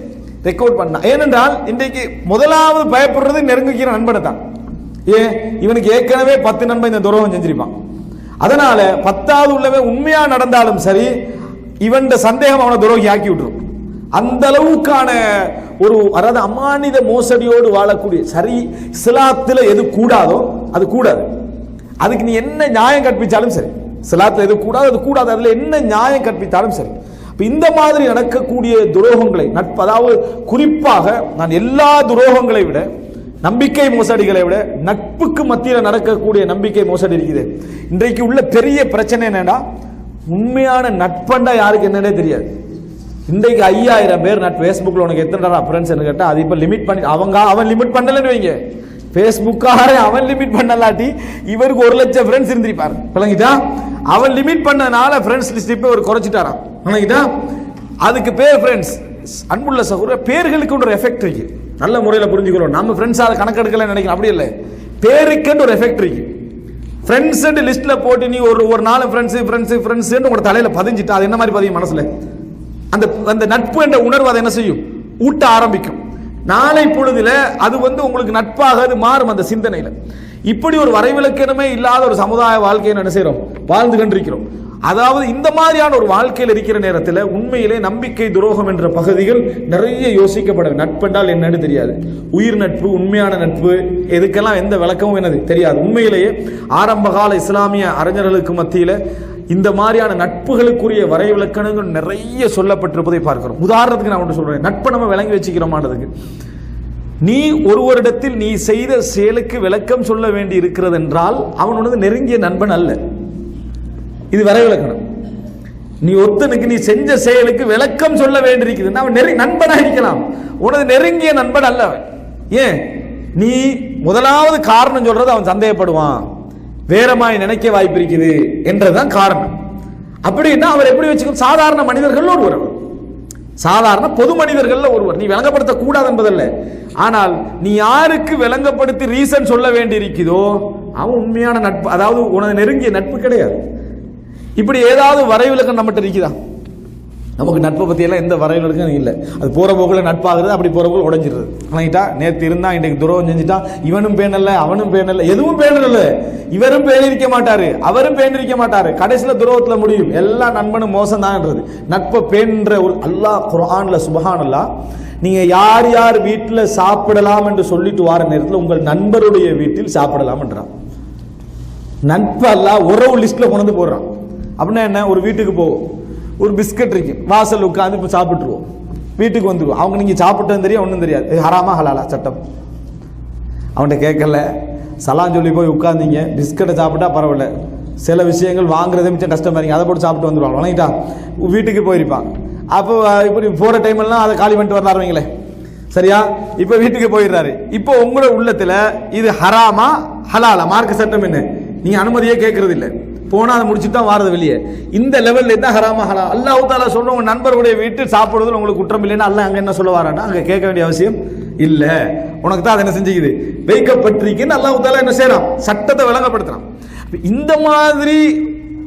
ரெக்கார்ட் பண்ண. ஏனென்றால் இன்றைக்கு முதலாவது பயப்படுறது நெருங்கிக்கிற நண்பனை தான். ஏன், இவனுக்கு ஏற்கனவே 10 நண்பன் இந்த துரோகம் செஞ்சிருப்பான். அதனால 10வது உள்ளவன் உண்மையா நடந்தாலும் சரி, இவன் சந்தேகம் அவனை துரோகி ஆக்கி விட்டுரும். அந்த அளவுக்கான ஒரு அதாவது அமானித மோசடியோடு வாழக்கூடிய, சரி இஸ்லாத்துல எது கூடாதோ அது கூடாது, அதுக்கு நீ என்ன நியாயம் கற்பிச்சாலும் சரி. இஸ்லாத்துல எது கூடாது அது கூடாது, அதுல என்ன நியாயம் கற்பித்தாலும் சரி. இந்த மாதிரி நடக்கக்கூடிய துரோகங்களை நட்பு, அதாவது குறிப்பாக நான் எல்லா துரோகங்களை விட, நம்பிக்கை மோசடிகளை விட நட்புக்கு மத்தியில் நடக்கக்கூடிய நம்பிக்கை மோசடி இருக்குது. இன்றைக்கு உள்ள பெரிய பிரச்சனை என்னன்னா, உண்மையான நட்பண்டா யாருக்கு என்னன்னே தெரியாது. இன்றைக்கு 5000 பேர் ஃபேஸ்புக்ல உனக்கு எத்தனை ஃப்ரெண்ட்ஸ் கேட்டா, அது இப்ப லிமிட் பண்ணி அவன் லிமிட் பண்ணலன்னு வைங்க, ஃபேஸ்புக்கார அவன் லிமிட் பண்ணலாட்டி இவருக்கு 1,00,000 ஃப்ரெண்ட்ஸ் இருந்திருப்பார். விளங்கிட்டா? அவன் லிமிட் பண்ணனால ஃப்ரெண்ட்ஸ் லிஸ்ட் இப்ப ஒரு குறைச்சிட்டாராம். விளங்கிட்டா? அதுக்கு பேர் ஃப்ரெண்ட்ஸ். அன்புள்ள சகோதரர், பேர்களுக்கு ஒரு எஃபெக்ட் இருக்கு, நல்ல முறையில் புரிஞ்சுக்கிறோம். நம்ம ஃப்ரெண்ட்ஸ் அதை கணக்கெடுக்கல நினைக்கிறோம், அப்படி இல்லை. பேருக்கு ஒரு எஃபெக்ட் இருக்கு. ஃப்ரெண்ட்ஸ் லிஸ்ட்ல போட்டு நீ ஒரு நாலு ஃப்ரெண்ட்ஸ் ஃப்ரெண்ட்ஸ் ஃப்ரெண்ட்ஸ் உங்களோட தலையில பதிஞ்சிட்டா அது என்ன மாதிரி பதியும் மனசுல? அந்த அந்த நட்பு என்ற உணர்வு அதை என்ன செய்யும், ஊட்ட ஆரம்பிக்கும். நாளை பொழுதுல அது உங்களுக்கு நட்பாக அது மாறும் அந்த சிந்தனையில. இப்படி ஒரு வரைவிலக்கணமே இல்லாத ஒரு சமுதாய வாழ்க்கையை என்ன செய்யறோம், வாழ்ந்து கொண்டிருக்கிறோம். அதாவது இந்த மாதிரியான ஒரு வாழ்க்கையில் இருக்கிற நேரத்தில் உண்மையிலே நம்பிக்கை துரோகம் என்ற பகுதிகள் நிறைய யோசிக்கப்பட. நட்பென்றால் என்னன்னு தெரியாது, உயிர் நட்பு, உண்மையான நட்பு, எதுக்கெல்லாம் எந்த விளக்கமும் என்னது தெரியாது. உண்மையிலேயே ஆரம்பகால இஸ்லாமிய அறிஞர்களுக்கு மத்தியில் இந்த மாதிரியான நட்புகளுக்குரிய வரைவிலக்கணங்கள் நிறைய சொல்லப்பட்டிருப்பதை பார்க்கிறோம். உதாரணத்துக்கு நான் ஒன்று சொல்றேன், நட்பை நம்ம விளங்கி வச்சுக்கிறோமான்றதுக்கு, நீ ஒருவரிடத்தில் நீ செய்த செயலுக்கு விளக்கம் சொல்ல வேண்டி இருக்கிறது என்றால் அவனோட நெருங்கிய நண்பன் அல்ல. இது வரைவிலக்கணம். நீ ஒருத்தனுக்கு நீ செஞ்ச செயலுக்கு விளக்கம் சொல்ல வேண்டியிருக்குது, அவன் நண்பனாக இருக்கலாம், உனது நெருங்கிய நண்பன் அல்ல அவன். ஏன், நீ முதலாவது காரணம் சொல்றது அவன் சந்தேகப்படுவான், வேறமாய் நினைக்க வாய்ப்பு இருக்குது என்றதுதான் காரணம். அப்படின்னா அவர் எப்படி வச்சுக்கணும், சாதாரண மனிதர்கள் ஒருவர், சாதாரண பொது மனிதர்கள் ஒருவர். நீ விளங்கப்படுத்த கூடாது என்பதல்ல, ஆனால் நீ யாருக்கு விளங்கப்படுத்தி ரீசன் சொல்ல வேண்டி இருக்குதோ அவன் உண்மையான நட்பு, அதாவது உனது நெருங்கிய நட்பு கிடையாது. இப்படி ஏதாவது வரைவிலக்கம் நம்மகிட்ட இருக்குதா? நமக்கு நட்பை பத்தி எல்லாம் எந்த வரைவிலக்கம் இல்லை. அது போற போக்குல நட்பாகிறது, அப்படி போற போக்குல உடைஞ்சிருது. ஆனாட்டா நேற்று இருந்தா இன்றைக்கு துரோகம் செஞ்சுட்டா, இவனும் பேணல்ல அவனும் பேணல்ல, எதுவும் பேணல, இவரும் பேணிருக்க மாட்டாரு அவரும் பேணிருக்க மாட்டாரு, கடைசியில துரோகத்துல முடியும். எல்லா நண்பனும் மோசம் தான்ன்றது. நட்பை பேணுன்ற ஒரு அல்லாஹ் குர்ஆன்ல சுப்ஹானல்லாஹ், நீங்க யார் யார் வீட்டில் சாப்பிடலாம் என்று சொல்லிட்டு வார நேரத்தில் உங்கள் நண்பருடைய வீட்டில் சாப்பிடலாம் என்றான். நட்பு அல்லாஹ் உறவு லிஸ்ட்ல கொண்டு போடுறான். அப்படின்னா என்ன, ஒரு வீட்டுக்கு போவோம், ஒரு பிஸ்கட் இருக்கு, வாசல் உட்காந்து இப்போ சாப்பிட்டுருவோம், வீட்டுக்கு வந்துடுவோம். அவங்க நீங்க சாப்பிட்டது தெரியும் ஒன்றும் தெரியாது, ஹராமா ஹலாலா சட்டம் அவன்கிட்ட கேட்கல, சலாம் சொல்லி போய் உட்காந்தீங்க, பிஸ்கட்டை சாப்பிட்டா பரவாயில்ல, சில விஷயங்கள் வாங்குறதே மிச்சம் கஷ்டமா இருக்கு, அதை போட்டு சாப்பிட்டு வந்துடுவாங்க. வணங்கிட்டா வீட்டுக்கு போயிருப்பாங்க. அப்போ இப்படி போற டைம் எல்லாம் அதை காலி பண்ணிட்டு வரலாருவீங்களே, சரியா? இப்ப வீட்டுக்கு போயிடுறாரு. இப்போ உங்களோட உள்ளத்துல இது ஹராமா ஹலாலா மார்க்க சட்டம் என்ன, நீங்க அனுமதியே கேட்கறது இல்லை, போனா அதை முடிச்சுட்டு தான் வாரது வெளியே. இந்த லெவல்ல தான் ஹராமா ஹலால். அல்லாஹ் தஆலா சொல்ற உங்க நண்பருடைய வீட்டில் சாப்பிடுறதுல உங்களுக்கு குற்றம் இல்லைன்னா அல்லாஹ் அங்க என்ன சொல்ல வாரானா, அங்க கேட்க வேண்டிய அவசியம் இல்ல, உனக்கு தான் அதை என்ன செஞ்சுக்குது வைக்கப்பட்டிருக்குன்னு அல்லாஹ் தஆலா என்ன செய்யறான், சட்டத்தை விளங்கப்படுத்துறான். இந்த மாதிரி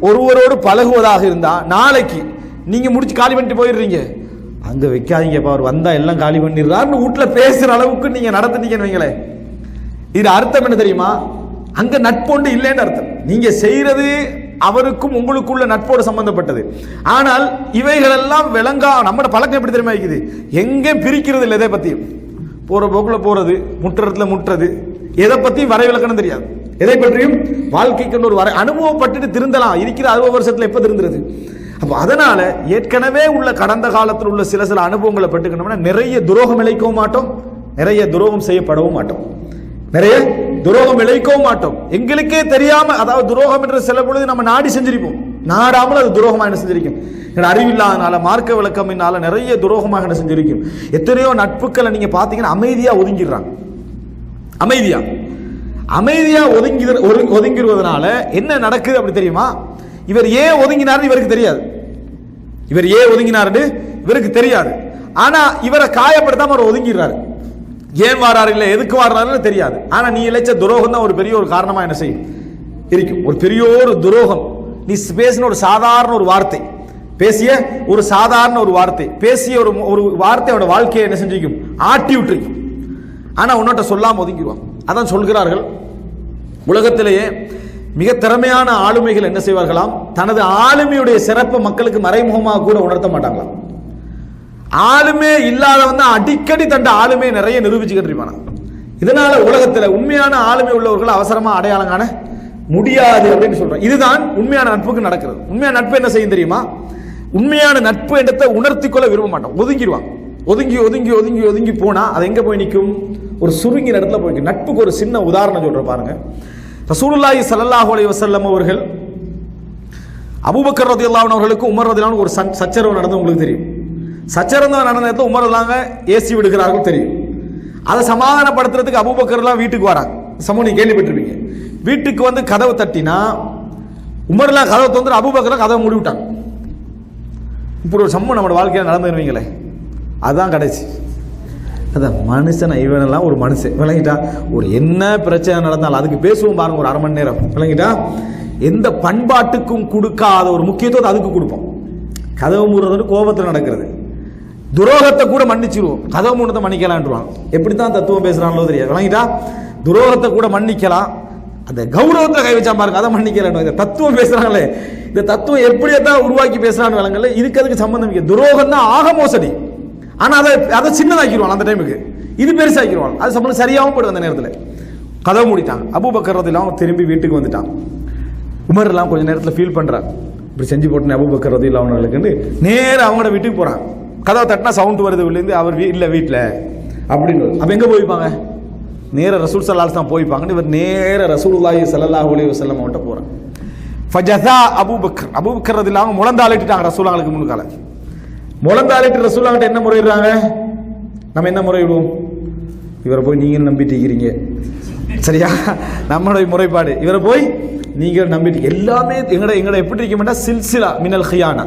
ஒருவரோடு பழகுவதாக இருந்தா நாளைக்கு நீங்க முடிச்சு காலி பண்ணிட்டு போயிடுறீங்க, அங்க வைக்காதீங்கப்பா அவர் வந்தா எல்லாம் காலி பண்ணிடுறாருன்னு வீட்டுல பேசுற அளவுக்கு நீங்க நடந்துட்டீங்கன்னு வைங்களேன். இது அர்த்தம் என்ன தெரியுமா, அங்க நட்போண்டு இல்லைன்னு அர்த்தம். நீங்க செய்யறது அவருக்கும் உங்களுக்குள்ள நட்போடு சம்பந்தப்பட்டது. ஆனால் இவைகள் எல்லாம் விளங்கா நம்ம பழக்கம் எப்படி தெரியுமா இருக்குது, எங்கே பிரிக்கிறது இல்லை, எதை பத்தியும் போற போக்குல போறது, முற்றத்துல முற்றது, எதை பத்தியும் வரைவிலக்கணம் தெரியாது. எதை பற்றியும் வாழ்க்கைக்கு ஒரு அனுபவப்பட்டு திருந்தலாம். இருக்கிற 60 வருஷத்துல எப்ப திருந்துறது? அப்போ அதனால ஏற்கனவே உள்ள கடந்த காலத்தில் உள்ள சில அனுபவங்களை பெற்றுக்கணும்னா நிறைய துரோகம் இழைக்கவும் மாட்டோம், நிறைய துரோகம் செய்யப்படவும் மாட்டோம், நிறைய துரோகம் இழைக்கவும் மாட்டோம். எங்களுக்கே தெரியாம, அதாவது துரோகம் என்ற சில பொழுது நம்ம நாடி செஞ்சிருப்போம், நாடாமல் அது துரோகமாக என்ன செஞ்சிருக்கும், அறிவில்லாதனால மார்க்க விளக்கமினால நிறைய துரோகமாக என்ன செஞ்சிருக்கும். எத்தனையோ நட்புக்களை நீங்க பாத்தீங்கன்னா அமைதியா ஒதுங்கிடுறாங்க. அமைதியா ஒதுங்கிடுவதனால என்ன நடக்குது அப்படி தெரியுமா? இவர் ஏன் ஒதுங்கினார் இவருக்கு தெரியாது, இவருக்கு தெரியாது. ஆனா இவரை காயப்படுத்தாம அவர் ஒதுங்கிடுறாரு. ஏன் வாராரு இல்ல எதுக்கு வாராரு தெரியாது. ஆனா நீ இழைச்ச துரோகம் தான் ஒரு பெரிய ஒரு காரணமா என்ன செய்யும் இருக்கும். ஒரு பெரிய ஒரு துரோகம், நீ பேசின ஒரு சாதாரண ஒரு வார்த்தை, பேசிய ஒரு சாதாரண ஒரு வார்த்தை, பேசிய ஒரு வார்த்தையோட வாழ்க்கையை என்ன செஞ்சிருக்கும், ஆட்டி விட்டுருக்கும். ஆனா உன்னோட்ட சொல்லாம ஒதுங்கிடுவான். அதான் சொல்கிறார்கள், உலகத்திலேயே மிக திறமையான ஆளுமைகள் என்ன செய்வார்களாம், தனது ஆளுமையுடைய சிறப்பை மக்களுக்கு மறைமுகமாக கூட உணர்த்த மாட்டாங்களாம். ஆளுமே இல்லாதவன் தான் அடிக்கடி தண்ட ஆளுமையை நிறைய நிரூபிச்சுக்கிட்டு இருப்பான. இதனால உலகத்தில் உண்மையான ஆளுமை உள்ளவர்கள் அவசரமா அடையாளம் காண முடியாது அப்படின்னு சொல்றேன். இதுதான் உண்மையான நட்புக்கு நடக்கிறது. உண்மையான நட்பு என்ன செய்யும் தெரியுமா? உண்மையான நட்பு இடத்தை உணர்த்தி கொள்ள விரும்ப மாட்டோம், ஒதுங்கிடுவான். ஒதுங்கி ஒதுங்கி ஒதுங்கி ஒதுங்கி போனா அது எங்க போய் நிற்கும், ஒரு சுருங்கின இடத்துல போய். நட்புக்கு ஒரு சின்ன உதாரணம் சொல்ற பாருங்க. ரசூலுல்லாஹி ஸல்லல்லாஹு அலைஹி வஸல்லம் அவர்கள் அபூபக்கர் ரலியல்லாஹு அன்ஹு அவர்களுக்கு உமர் ரலியல்லாஹு அன்ஹு ஒரு சச்சரவு நடந்து உங்களுக்கு தெரியும். சச்சரவு நடந்த நேரத்தில் உமர் ரலியல்லாஹு ஏசி விடுகிறார்கள் தெரியும். அதை சமாதானப்படுத்துறதுக்கு அபூபக்கர்லாம் வீட்டுக்கு வராங்க. சமூக நீங்க கேள்விப்பட்டிருப்பீங்க. வீட்டுக்கு வந்து கதவை தட்டினா உமர்லாம் கதவை தந்து அபூபக்கர்லாம் கதவை மூடி விட்டாங்க. இப்படி ஒரு சம்பவம் நம்ம வாழ்க்கையில் நடந்துருவீங்களே, அதுதான் கடைசி. அதான் மனுஷன், இவனெல்லாம் ஒரு மனுஷன் விளங்கிட்டா. ஒரு என்ன பிரச்சனை நடந்தாலும் அதுக்கு பேசுவோம் பாருங்க, ஒரு 1/2 மணி நேரம் விளங்கிட்டா. எந்த பண்பாட்டுக்கும் கொடுக்காத ஒரு முக்கியத்துவத்தை அதுக்கு கொடுப்போம். கதவு மூடுறது கோபத்தில் நடக்கிறது. துரோகத்தை கூட மன்னிச்சிருவோம், கதவு மூடத்தை மன்னிக்கலான்றான். எப்படித்தான் தத்துவம் பேசுறாங்களோ தெரியாது விளங்கிட்டா. துரோகத்தை கூட மன்னிக்கலாம், அந்த கௌரவத்தை கை வச்சா பாருங்க, அதை மன்னிக்கலாம். இந்த தத்துவம் பேசுறாங்களே, இந்த தத்துவம் எப்படியத்தான் உருவாக்கி பேசுறான்னு விளங்கல. இதுக்கு அதுக்கு சம்பந்தம். துரோகம் தான் ஆக மோசடி. ஆனா அதை சின்னதாக்கிடுவான் அந்த டைமுக்கு, இது பெருசாக்கிடுவான். அது சம்பளம் சரியாகவும் போடுது. அந்த நேரத்தில் கதவு மூடிட்டாங்க. அபூபக்கர் ரலியல்லாஹு அன்ஹு திரும்பி வீட்டுக்கு வந்துட்டான். உமர் எல்லாம் கொஞ்சம் நேரத்தில் ஃபீல் பண்றாங்க, இப்படி செஞ்சு போட்டேன் அபூபக்கர் ரலியல்லாஹு அன்ஹு அவர்களுக்கு. நேரம் அவங்களோட வீட்டுக்கு போறாங்க. கதவை தட்டினா சவுண்ட் வருது உள்ளேருந்து, அவர் இல்ல வீட்டில் அப்படின்னு. அப்ப எங்க போய்ப்பாங்க, நேர ரசூல் ஸல்லல்லாஹு அலைஹி வஸல்லம் போய்ப்பாங்க. இவர் நேர ரசூலுல்லாஹி ஸல்லல்லாஹு அலைஹி வஸல்லம் அவட்ட போறாங்க. ஃபஜஸா அபூபக்கர் ரலியல்லாஹு அன்ஹு முழந்தாளிட்டாங்க ரசூலுல்லாஹ்வுக்கு முன்னுக்கால. முழந்தாளிட்டு ரசூலுல்லாஹ்கிட்ட என்ன முறையிடுறாங்க, நம்ம என்ன முறையிடுவோம், இவரை போய் நீங்க நம்பிட்டு இருக்கிறீங்க, சரியா? நம்மளுடைய முறைப்பாடு, இவரை போய் நீங்க நம்பிட்டு. எல்லாமே எங்கட எப்படி இருக்க சில்சிலா மினல் ஹியானா,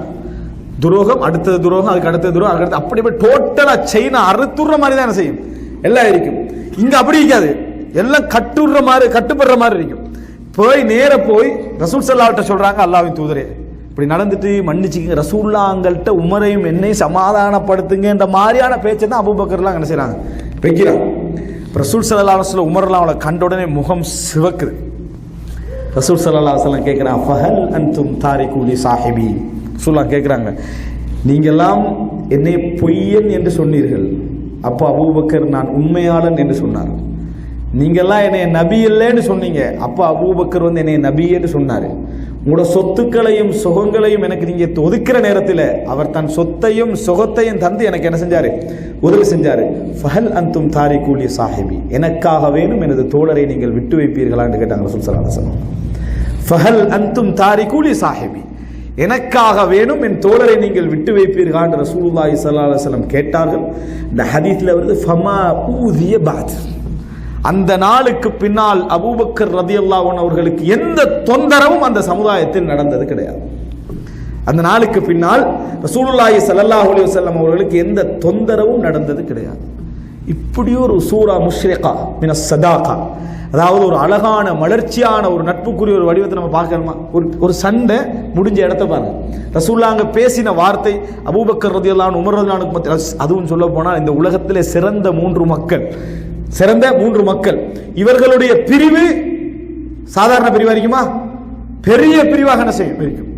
துரோகம், அடுத்தது துரோகம், அதுக்கு அடுத்த துரோகம், அதுக்கு அப்படி டோட்டலா செயினா அறுத்துற மாதிரி தான் என்ன செய்யும், எல்லாம் இருக்கும். இங்க அப்படி இருக்காது, எல்லாம் கட்டுப்படுற மாதிரி இருக்கும். போய் நேர போய் ரசூல் ஸல்லல்லாஹு அலைஹி வஸல்லம் சொல்றாங்க, அல்லாஹ்வின் தூதரே இப்படி நடந்துட்டு மன்னிச்சுங்க, ரசூலுல்லாஹ்ங்கள்ட்ட உமரையும் என்னை சமாதானப்படுத்துங்கன்ற மாதிரியான பேச்சை தான் அபூபக்கர்லாம் என்ன செய்றாங்க, வைக்கிறாங்க. ரசூல் ஸல்லல்லாஹு அலைஹி வஸல்லம் உமர்லாம் அவளை கண்ட உடனே முகம் சிவக்குது. ரசூல் ஸல்லல்லாஹு அலைஹி வஸல்லம் கேட்கிறான், ஃபஹல் அன்தும் தாரிகு லி சாஹிபி. ரசூலுல்லாஹ் கேட்கிறாங்க, நீங்கெல்லாம் என்னை பொய்யன் என்று சொன்னீர்கள், அப்போ அபூபக்கர் நான் உண்மையாளன் என்று சொன்னார். நீங்கெல்லாம் என்னை நபி இல்லைன்னு சொன்னீங்க, அப்போ அபூபக்கர் வந்து என்னை நபி என்று சொன்னார். உங்களோட சொத்துக்களையும் சுகங்களையும் எனக்கு நீங்க ஒதுக்கிற நேரத்தில் அவர் தன் சொத்தையும் சுகத்தையும் தந்து எனக்கு என்ன செஞ்சாரு, உதவி செஞ்சாரு. ஃபஹல் அன்தும் தாரிகு லி சாஹிபி, எனக்காக வேணும் எனது தோழரை நீங்கள் விட்டு வைப்பீர்களான்னு கேட்டாங்க ரசூல் ஸல்லல்லாஹு அலைஹி வஸல்லம். ஃபஹல் அன்தும் தாரிகு லி சாஹிபி, எனக்காக வேணும் என் தோழரை நீங்கள் விட்டு வைப்பீர்கள் என்று ரசூலுல்லாஹி ஸல்லல்லாஹு அலைஹி வஸல்லம் கேட்டார்கள். இந்த ஹதீஸ்ல வருது ஃபமா ஊதிய பாத், அந்த நாளுக்கு பின்னால் அபூபக்கர் ரலியல்லாஹு அன்ஹு அவர்களுக்கு எந்த தொந்தரவும் அந்த சமுதாயத்தில் நடந்தது கிடையாது. அந்த நாளுக்கு பின்னால் ரசூலுல்லாஹி ஸல்லல்லாஹு அலைஹி வஸல்லம் அவர்களுக்கு எந்த தொந்தரவும் நடந்தது கிடையாது. இப்படி ஒரு சூரா முஷ்ரிகா மினஸ் ஸதாகா, அதாவது ஒரு அழகான மலர்ச்சியான ஒரு நட்புக்குரிய ஒரு வடிவத்தை நம்ம பார்க்கணுமா. ஒரு சண்டை முடிஞ்ச இடத்த பாருங்க, ரசூலுல்லாஹ் பேசின வார்த்தை அபூபக்கர் ரலியல்லாஹு அன்ஹு உமர் ரலியல்லாஹு அன்ஹு. அதுவும் சொல்ல போனால் இந்த உலகத்திலே சிறந்த 3 மக்கள், இவர்களுடைய பிரிவு சாதாரண பிரிவா இருக்குமா, பெரிய பிரிவாக என்ன செய்யும் இருக்கும்.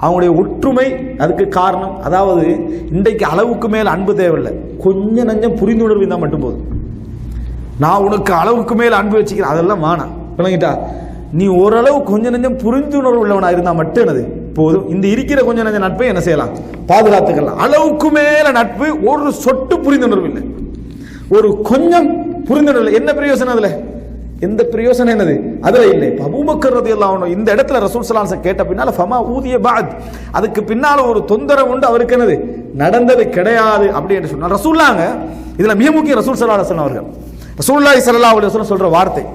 அவங்களுடைய ஒற்றுமை அதுக்கு காரணம், அதாவது இன்றைக்கு அளவுக்கு மேல் அன்பு தேவையில்லை, கொஞ்சம் நஞ்சம் புரிந்துணர்வு இருந்தால் மட்டும் போதும். நான் உனக்கு அளவுக்கு மேல அன்பு வச்சுக்கிறேன், அதெல்லாம் வேணாம். விளங்கிட்டா? நீ ஓரளவு கொஞ்சம் நெஞ்சம் புரிந்துணர்வு உள்ளவனா இருந்தா மட்டும் என்னது போதும். இந்த இருக்கிற கொஞ்சம் நெஞ்ச நட்பை என்ன செய்யலாம், பாதுகாத்துக்கலாம். அளவுக்கு மேல நட்பு, ஒரு சொட்டு புரிந்துணர்வு இல்லை, ஒரு கொஞ்சம் புரிந்துணர்வு இல்லை, என்ன பிரயோசனம் அதுல? எந்த பிரயோசனம் என்னது அதுல இல்லை. அபூபக்கர் ரலியல்லாஹு அன்ஹு இந்த இடத்துல ரசூல் ஸல்லல்லாஹு அலைஹி வஸல்லம் கேட்ட பின்னால ஃபமா ஊதிய பாத், அதுக்கு பின்னால ஒரு தொந்தரவு உண்டு, அவருக்கு என்னது நடந்தது கிடையாது அப்படி என்று சொன்னார் ரசூலுல்லாஹ். இதுல மிக முக்கிய ரசூல் ஸல்லல்லாஹு அலைஹி வஸல்லம் அவர்கள், ரசூலுல்லாஹி ஸல்லல்லாஹு அலைஹி வஸல்லம் சொல்ற வார்த்தை,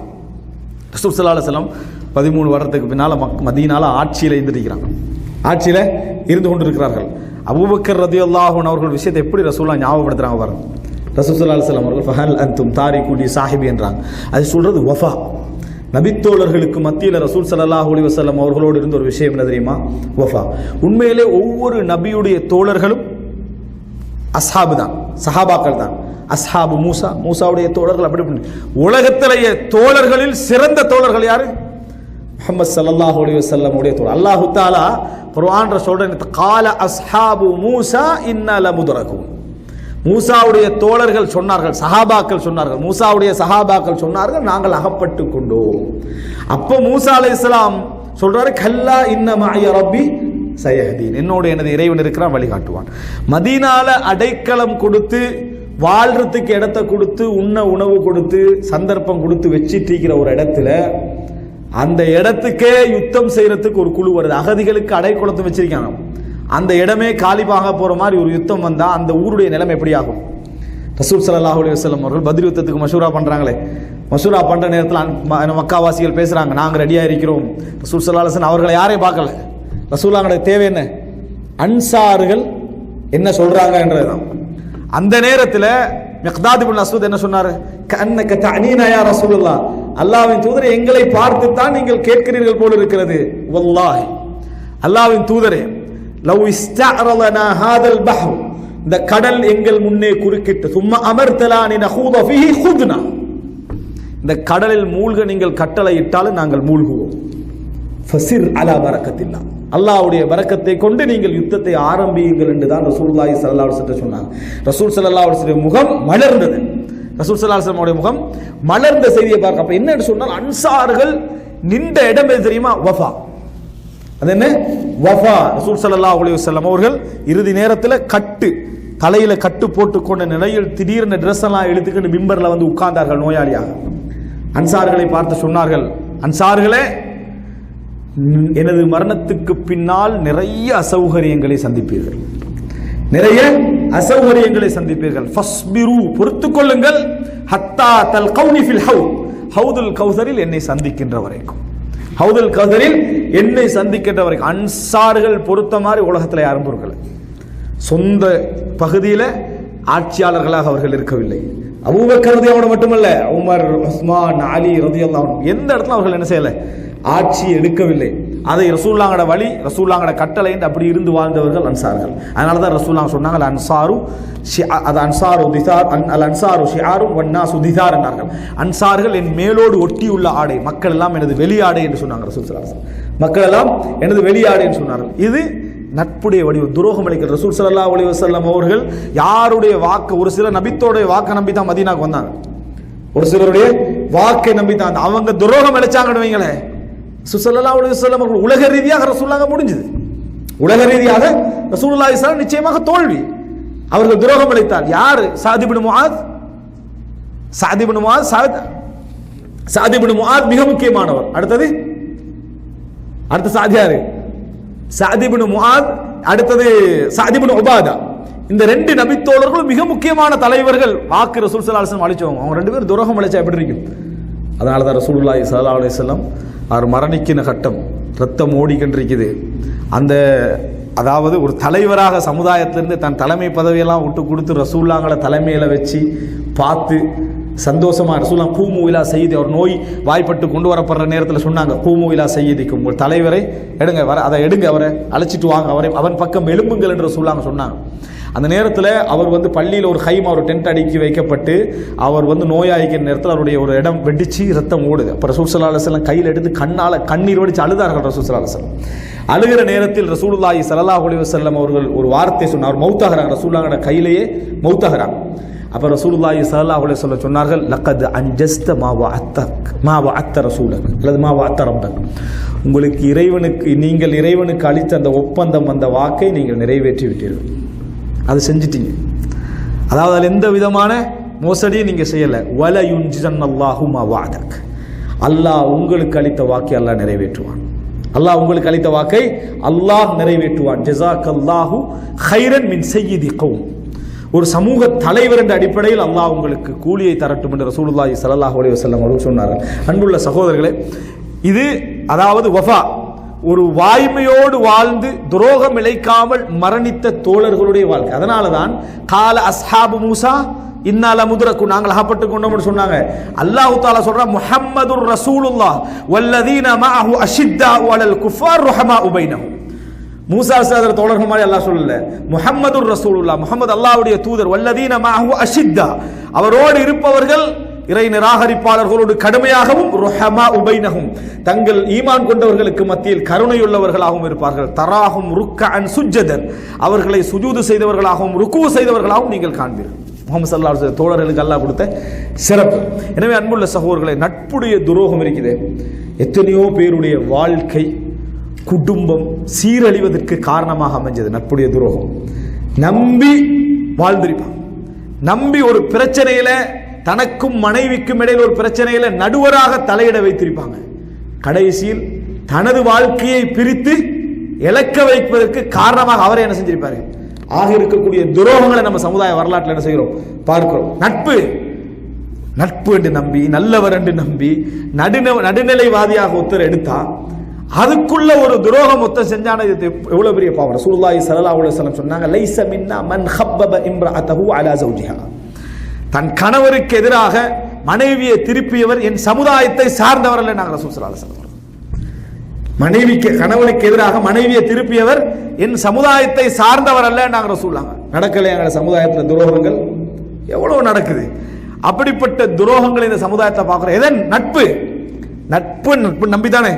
ரசூல் ஸல்லல்லாஹு அலைஹி வஸல்லம் 13 வருடத்துக்கு பின்னால மதீனால ஆட்சியில இருந்திருக்கிறாங்க, ஆட்சியில இருந்து கொண்டிருக்கிறார்கள். அபூபக்கர் ரலியல்லாஹு அன்ஹு அவர்கள் விஷயத்தை எப்படி ரசூலுல்லாஹ் ஞாபகப்படுத்துறாங்க பாருங்க. ரசூல் ஸல்லல்லாஹு அலைஹி வஸல்லம் அவர்கள் ஃபஹல் அன்தும் தாரிகு லி சாஹிபி என்றாங்க. அது சொல்றது வஃபா. நபித்தோழர்களுக்கு மத்தியில் ரசூல் ஸல்லல்லாஹு அலைஹி வஸல்லம் அவர்களோடு இருந்த ஒரு விஷயம் என்ன தெரியுமா? வஃபா. உண்மையிலே ஒவ்வொரு நபியுடைய தோழர்களும் அஸ்ஹாபு தான், சஹாபாக்கள் தான். அஸ்ஹாபு மூசா, மூசாவுடைய தோழர்கள். அப்படி உலகத்திலேயே தோழர்களில் சிறந்த தோழர்கள் யாரு? முஹம்மது ஸல்லல்லாஹு அலைஹி வஸல்லம் உடைய தோழர். அல்லாஹ் தஆலா குர்ஆன்ல சொல்றான், கால அஸ்ஹாபு மூசா இன்னா லமுதரகூன். மூசாவுடைய தோழர்கள் சொன்னார்கள், சஹாபாக்கள் சொன்னார்கள், மூசாவுடைய சஹாபாக்கள் சொன்னார்கள், நாங்கள் அகப்பட்டு கொண்டோம். அப்போ மூசா அலைஹிஸ்ஸலாம் சொல்றாரு, கல்லா இன்ன மஅய ரப்பி சயஹ்தீன், என்னோட எனது இறைவன் இருக்கிறான், வழிகாட்டுவான். மதீனால அடைக்கலம் கொடுத்து, வாழ்றதுக்கு இடத்தை கொடுத்து, உண்ண உணவு கொடுத்து, சந்தர்ப்பம் கொடுத்து வச்சிட்டிருக்கிற ஒரு இடத்துல அந்த இடத்துக்கே யுத்தம் செய்யறதுக்கு ஒரு குழு வருது. அகதிகளுக்கு அடைக்கலத்தை வச்சிருக்காங்க, அந்த இடமே காலிபாக போற மாதிரி ஒரு யுத்தம் வந்தா அந்த ஊருடைய நிலைமை எப்படி ஆகும்? ரசூல் ஸல்லல்லாஹு அலைஹி வஸல்லம் அவர்கள் பத்ர் யுத்தத்துக்கு மஷூரா பண்றாங்களே, மஷூரா பண்ற நேரத்தில் மக்காவாசிகள் பேசுறாங்க, நாங்க ரெடியா இருக்கிறோம். ரசூல் ஸல்லல்லாஹு அலைஹி வஸல்லம் அவர்களை யாரையும் பார்க்கல. ரசூலுல்லாஹ்வுடைய தேவை என்ன? அன்சார்கள் என்ன சொல்றாங்க என்றதுதான். அந்த நேரத்தில் மிக்தாத் இப்னு அஸ்வத் என்ன சொன்னாரு? கஅன்னக தஅனீனா யா ரசூலுல்லாஹ், அல்லாஹ்வின் தூதரே எங்களை பார்த்து தான் நீங்கள் கேட்கிறீர்கள் போல இருக்கிறது. வல்லாஹி, அல்லாஹ்வின் தூதரே, லவ் இஸ்தஅரலனா ஹாதல் பஹ், இந்த கடல் எங்கள் முன்னே குறுக்கிட்டு, சும்மா அமர்தலானி நஹூத ஃபீஹி குத்னா, இந்த கடலில் மூழ்க நீங்கள் கட்டளை இட்டாலும் நாங்கள் மூழ்குவோம். ஃபஸிர் அலா பரக்கத்தில்லா, அல்லாஹ்வுடைய பரக்கத்தை கொண்டு நீங்கள் யுத்தத்தை ஆரம்பியுங்கள் என்று தான் ரசூலுல்லாஹி ஸல்லல்லாஹு அலைஹி வஸல்லம் சொன்னாங்க. ரசூல் ஸல்லல்லாஹு அலைஹி வஸல்லம் முகம் மலர்ந்தது. ரசூல் ஸல்லல்லாஹு அலைஹி வஸல்லம் முகம் மலர்ந்த செய்தியை பார்க்க. அப்ப என்ன சொன்னால், அன்சார்கள் நின்ற இடம் எது தெரியுமா? வஃபா. அது என்ன? வஃபா. ரசூல் ஸல்லல்லாஹு அலைஹி வஸல்லம் அவர்கள் இறுதி நேரத்தில் கட்டு, தலையில கட்டு போட்டுக்கொண்ட நிலையில் திடீர்னு ட்ரெஸ் எல்லாம் எடுத்துக்கிட்டு மிம்பர்ல வந்து உட்கார்ந்தார்கள் நோயாளியாக. அன்சார்களை பார்த்து சொன்னார்கள், அன்சார்களே, எனது மரணத்துக்கு பின்னால் நிறைய அசௌகரியங்களை சந்திப்பீர்கள், நிறைய அசௌகரியங்களை சந்திப்பீர்கள். ஃபஸ்பிரு, பொறுத்துக் கொள்ளுங்கள். ஹத்தா தல்கௌனி ஃபில் ஹவுத், ஹவுதுல் கௌசரில் என்னை சந்திக்கின்ற வரைக்கும், ஹவுதுல் கௌசரில் என்னை சந்திக்கின்ற வரைக்கும். அன்சார்கள் பொறுத்த மாதிரி உலகத்தில் யாரும் பொறுக்கல. சொந்த பகுதியில் ஆட்சியாளர்களாக அவர்கள் இருக்கவில்லை. அபூபக்கர் ரலியல்லாஹு மட்டுமல்ல, உமர், உஸ்மான், அலி ரலியல்லாஹு அன்ஹு எந்த இடத்துல அவர்கள் என்ன செய்யல, ஆட்சி எடுக்கவில்லை. அதை ரசூலுல்லாஹ்வோட வழி, ரசூலுல்லாஹ்வோட கட்டளை அப்படி இருந்து வாழ்ந்தவர்கள் அன்சார்கள். அதனால தான் ரசூலுல்லாஹ் சொன்னாங்க, அன்சாரு அது அன்சாரு திசார், அல் அன்சாரு ஷிஆரு வன்னாசு திசார் என்றார்கள். அன்சார்கள் என் மேலோடு ஒட்டியுள்ள ஆடை, மக்கள் எல்லாம் எனது வெளியாடை என்று சொன்னாங்க ரசூல் ஸல்லல்லாஹு அலைஹி வஸல்லம். மக்கள் எல்லாம் எனது வெளியாடை என்று சொன்னார்கள். இது நட்புடைய வடிவம். துரோகம் அளிக்கிற ரசூல் ஸல்லல்லாஹு அலைஹி வஸல்லம் அவர்கள் யாருடைய வாக்கு, ஒரு சில நபித்தோடைய வாக்கை நம்பி தான் மதீனாவுக்கு வந்தாங்க, ஒரு சிலருடைய வாக்கை நம்பி தான் அவங்க துரோகம் அளிச்சாங்கன்னு வைங்களேன். ஸல்லல்லாஹு அலைஹி வஸல்லம் அவர்கள் உலக ரீதியாக ரசூலுல்லாஹ் முடிஞ்சது, உலக ரீதியாக ரசூலுல்லாஹி ஸல்லல்லாஹு அலைஹி வஸல்லம் நிச்சயமாக தோல்வி. அவர்கள் துரோகம் அளித்தார். யார்? சஅத் இப்னு முஆத். சஅத் இப்னு முஆத், சஅத் இப்னு முஆத் மிக முக்கியமானவர். அடுத்து சஅத் யாரு? சஅத் இப்னு முஆத். அடுத்தது சஅத் இப்னு உபாதா. இந்த ரெண்டு நபித்தோழர்களும் மிக முக்கியமான தலைவர்கள். வாக்கு ரசூல் ஸல்லல்லாஹு அலைஹி வஸல்லம் அளிச்சவங்க. அவங்க ரெண்டு பேரும் துரோகம் அளிச்சா எப்படி இருக்கும்? அதனால தான் ரசூலுல்லாஹி ஸல்லல்லாஹு அலைஹி வஸல்லம் அவர் மரணிக்கிற கட்டம், ரத்தம் ஓடிக்கின்றிருக்குது. அந்த அதாவது ஒரு தலைவராக சமுதாயத்திலிருந்து தன் தலைமை பதவியெல்லாம் விட்டு கொடுத்து ரசூலுல்லாஹ்களை தலைமையில் வச்சு பார்த்து சந்தோஷமா ரசூலுல்லாஹ் கூமு இலா சய்யிதி, அவர் நோய் வாய்ப்பட்டு கொண்டு வரப்படுற நேரத்தில் சொன்னாங்க, கூமு இலா சய்யிதிக்கும், உங்கள் தலைவரை எடுங்க, அதை எடுங்க, அவரை அழைச்சிட்டு வாங்க, அவன் பக்கம் எழும்புங்கள் என்று ரசூலுல்லாஹ் சொன்னாங்க. அந்த நேரத்தில் அவர் வந்து பள்ளியில் ஒரு ஹைமா, ஒரு டென்ட் அடுக்கி வைக்கப்பட்டு அவர் வந்து நோயாளிக்கிற நேரத்தில் அவருடைய ஒரு இடம் வெடிச்சு ரத்தம் ஓடுது. அப்போ ரசூல் ஸல்லல்லாஹு அலைஹி வஸல்லம் கையில் எடுத்து கண்ணீர் வடித்து அழுதார்கள். ரசூல் ஸல்லல்லாஹு அலைஹி வஸல்லம் அழுகிற நேரத்தில் ரசூலுல்லாஹி ஸல்லல்லாஹு அலைஹி வஸல்லம் அவர்கள் ஒரு வார்த்தை சொன்னார். அவர் மௌத்தாகிறாங்க, ரசூலுல்லாஹோட கையிலேயே மௌத்தாகிறாங்க. அப்போ ரசூலுல்லாஹி ஸல்லல்லாஹு அலைஹி வஸல்லம் சொன்னார்கள், லக்கத் அன்ஜஸ்த மா வஅத்த ரசூலக் அல்லது மா வஅத்த ரப்பக், உங்களுக்கு நீங்கள் இறைவனுக்கு அளித்த அந்த ஒப்பந்தம், அந்த வாக்கை நீங்கள் நிறைவேற்றி விட்டீர்கள், அது செஞ்சிட்டீங்க. அதாவது அதில் எந்த விதமான மோசடியும் நீங்கள் செய்யலை. வல யுன்ஜிஸன்னல்லாஹு மா வஅதக், அல்லாஹ் உங்களுக்கு அளித்த வாக்கை அல்லாஹ் நிறைவேற்றுவான். அல்லாஹ் உங்களுக்கு அளித்த வாக்கை அல்லாஹ் நிறைவேற்றுவான். ஜஸாக்கல்லாஹு கைரன் மின் சய்யிதி கௌம், ஒரு சமூக தலைவர் என்ற அடிப்படையில் அல்லாஹ் உங்களுக்கு கூலியை தரட்டும் என்று ரசூலுல்லாஹி ஸல்லல்லாஹு அலைஹி வஸல்லம் அவர்கள் சொன்னார்கள். அன்புள்ள சகோதரர்களே, இது அதாவது வஃபா, ஒரு வாய்மையோடு வாழ்ந்து துரோகம் இழைக்காமல் மரணித்த தோழர்களுடைய வாழ்க்கை. அதனால தான் கால அஸ்ஹாபு மூசா இன்னால முத்ரகு, நாங்கள் அகப்பட்டு கொண்டோம்னு சொன்னாங்க. அல்லாஹ் தஆலா சொல்றான், முஹம்மதுர் ரசூலுல்லாஹ் வல்லதீன மஅஹு அஷித்தாஉ அலல் குஃபார் ரஹமாஉ பைனஹும். மூசா அலைஹிஸ்ஸலாம் தோழர்கள் மாதிரி அல்லாஹ் சொல்லல, முஹம்மதுர் ரசூலுல்லாஹ், முஹம்மது அல்லாஹ்வுடைய தூதர், வல்லதீன மஅஹு அஷித்தா, அவரோடு இருப்பவர்கள் இறை நிராகரிப்பாளர்களோடு கடுமையாகவும், ருஹமாஉ பைனஹும், தங்கள் ஈமான் கொண்டவர்களுக்கு மத்தியில் கருணையுள்ளவர்களாகவும் இருப்பார்கள். தராஹும் ருக்கஅன் சுஜ்ஜதன், அவர்களை சுஜூது செய்தவர்களாகவும் ருக்கு செய்தவர்களாகவும் நீங்கள் காண்பீர்கள். முஹம்மது ஸல்லல்லாஹு அலைஹி வஸல்லம் தோழர்களுக்கு அல்லாஹ் கொடுத்த சிறப்பு. எனவே அன்புள்ள சகோதரர்களே, நட்புடைய துரோகம் இருக்குது. எத்தனையோ பேருடைய வாழ்க்கை, குடும்பம் சீரழிவதற்கு காரணமாக அமைஞ்சது நட்புடைய துரோகம். நம்பி வாழ்ந்திருப்பான், நம்பி ஒரு பிரச்சனையில, தனக்கும் மனைவிக்கும் இடையில் ஒரு பிரச்சனையில நடுவராக தலையிட வைத்திருப்பாங்க. கடைசியில் தனது வாழ்க்கையை பிரித்து இழக்க வைப்பதற்கு காரணமாக அவரை என்ன செஞ்சிருப்பாரு. ஆக இருக்கக்கூடிய துரோகங்களை நம்ம சமுதாய வரலாற்றில் என்ன செய்கிறோம், பார்க்கிறோம். நட்பு என்று நம்பி, நல்லவர் என்று நம்பி, நடுநிலைவாதியாக ஒருத்தர் எடுத்தா அதுக்குள்ள ஒரு துரோகம் ஒருத்தர் செஞ்சான எவ்வளவு பெரிய பாவம். ரசூலுல்லாஹி ஸல்லல்லாஹு அலைஹி வஸல்லம் சொன்னாங்க, லைஸ மின்னா மன் ஹப்பப இம்ரஅத்தஹு அலா ஜௌஜிஹா, தன் கணவருக்கு எதிராக மனைவியை திருப்பியவர் என் சமுதாயத்தை சார்ந்தவர் அல்ல. நாங்கள் ரசூல் ஸல்லல்லாஹு அலைஹி வஸல்லம் மனைவிக்கு, கணவனுக்கு எதிராக மனைவியை திருப்பியவர் என் சமுதாயத்தை சார்ந்தவர் அல்ல. நாங்கள் ரசூலுல்லாஹ் நடக்கலை. எங்கள் சமுதாயத்தில் துரோகங்கள் எவ்வளவு நடக்குது. அப்படிப்பட்ட துரோகங்களை இந்த சமுதாயத்தில் பார்க்கிறோம். எதன் நட்பு நம்பித்தானே,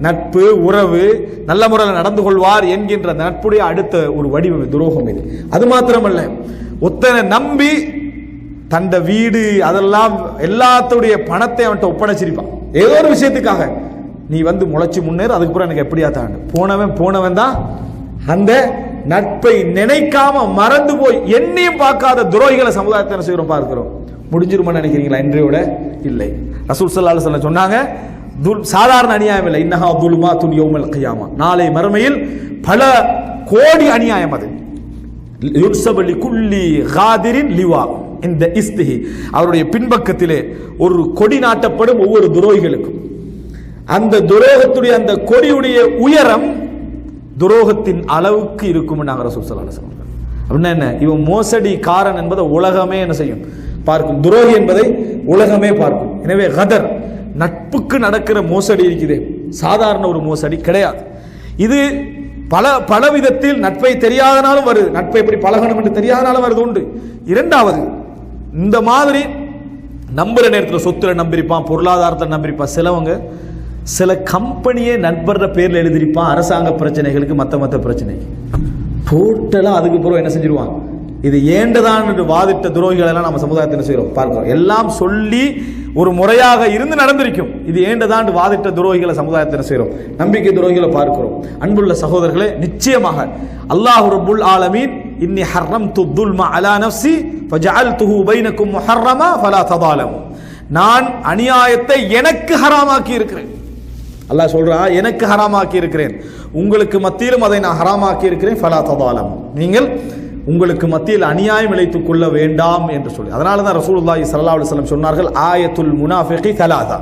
நட்பு உறவு நல்ல முறையில் நடந்து கொள்வார் என்கின்ற நட்புடைய அடுத்த ஒரு வடிவம் துரோகம் இது. அது மாத்திரமல்ல, ஒத்தனை நம்பி தந்த வீடு அதெல்லாம் எல்லாத்துடைய பணத்தை அவன்கிட்ட ஒப்படைச்சிருப்பான் ஏதோ ஒரு விஷயத்துக்காக. நீ வந்து முளைச்சு முன்னேறு, அதுக்கப்புறம் எனக்கு எப்படியா தான் போனவன் தான் அந்த நட்பை நினைக்காம மறந்து போய் எண்ணியும் பார்க்காத துரோகிகளை சமுதாயத்தை செய்கிறோம் பார்க்கிறோம். முடிஞ்சிருமான்னு நினைக்கிறீங்களா? இன்றையோட இல்லை. ரசூல் ஸல்லல்லாஹு அலைஹி வஸல்லம் சொன்னாங்க, சாதாரண அநியாயம் இல்லை, இன்னஹா துலுமாத்துன் யௌமல் கியாமா, நாளை மறுமையில் பல கோடி அநியாயம். அது யுர்ஸபு லிகுல்லி காதிரின் லிவா, இந்த இஸ்திஹி, அவருடைய பின்பக்கத்திலே ஒரு கொடி நாட்டப்படும் ஒவ்வொரு துரோகிகளுக்கும். அந்த துரோகத்துடைய அந்த கொடியுடைய உயரம் துரோகத்தின் அளவுக்கு இருக்கும். நாங்கள் ரசூல் ஸல்லல்லாஹு அலைஹி வஸல்லம் அப்படின்னா என்ன, இவன் மோசடிக்காரன் என்பதை உலகமே என்ன செய்யும், பார்க்கும். துரோகி என்பதை உலகமே பார்க்கும். எனவே கதர், நட்புக்கு நடக்கிற மோசடி இருக்குது, சாதாரண ஒரு மோசடி கிடையாது. இது பல விதத்தில் நட்பை தெரியாதனாலும் வருது, நட்பை எப்படி பழகணும் என்று தெரியாதனாலும் வருது உண்டு. இரண்டாவது, இந்த மாதிரி நம்புற நேரத்தில் சொத்துல நம்பியிருப்பான், பொருளாதாரத்தில் நம்பியிருப்பான். சிலவங்க சில கம்பெனியே நண்பர்ற பேர்ல எழுதியிருப்பான், அரசாங்க பிரச்சனைகளுக்கு மற்ற பிரச்சனைக்கு டோட்டலா அதுக்கு பிறகு என்ன செஞ்சிருவான், இது ஏண்டதான் என்று வாதிட்ட துரோகிகள் எல்லாம் நம்ம சமுதாயத்தில் செய்கிறோம் பார்க்கிறோம். எல்லாம் சொல்லி ஒரு முறையாக இருந்து நடந்திருக்கும், இது ஏண்டதான் வாதிட்ட துரோகிகளை சமுதாயத்தில் செய்கிறோம், நம்பிக்கை துரோகிகளை பார்க்கிறோம். அன்புள்ள சகோதரர்களே, நிச்சயமாக அல்லாஹ் ரப்புல் ஆலமீன் இன்னி ஹர்ரம்து துல்ம அலா நஃப்ஸி ஃபஜஅல்துஹு பைனக்கும் முஹர்ரமா ஃபலா ததாலமு, நான் அநியாயத்தை எனக்கு ஹராமாக்கி இருக்கிறேன். அல்லாஹ் சொல்றா, எனக்கு ஹராமாக்கி இருக்கிறேன், உங்களுக்கு மத்தியிலும் அதை நான் ஹராமாக்கி இருக்கிறேன். ஃபலா ததாலமு, நீங்கள் உங்களுக்கு மத்தியில் அநியாயம் இழைத்துக் கொள்ள வேண்டாம் என்று சொல்லி. அதனால தான் ரசூலுல்லாஹி ஸல்லல்லாஹு அலைஹி வஸல்லம் சொன்னார்கள், ஆயத்துல் முனாஃபிகி தலாதா,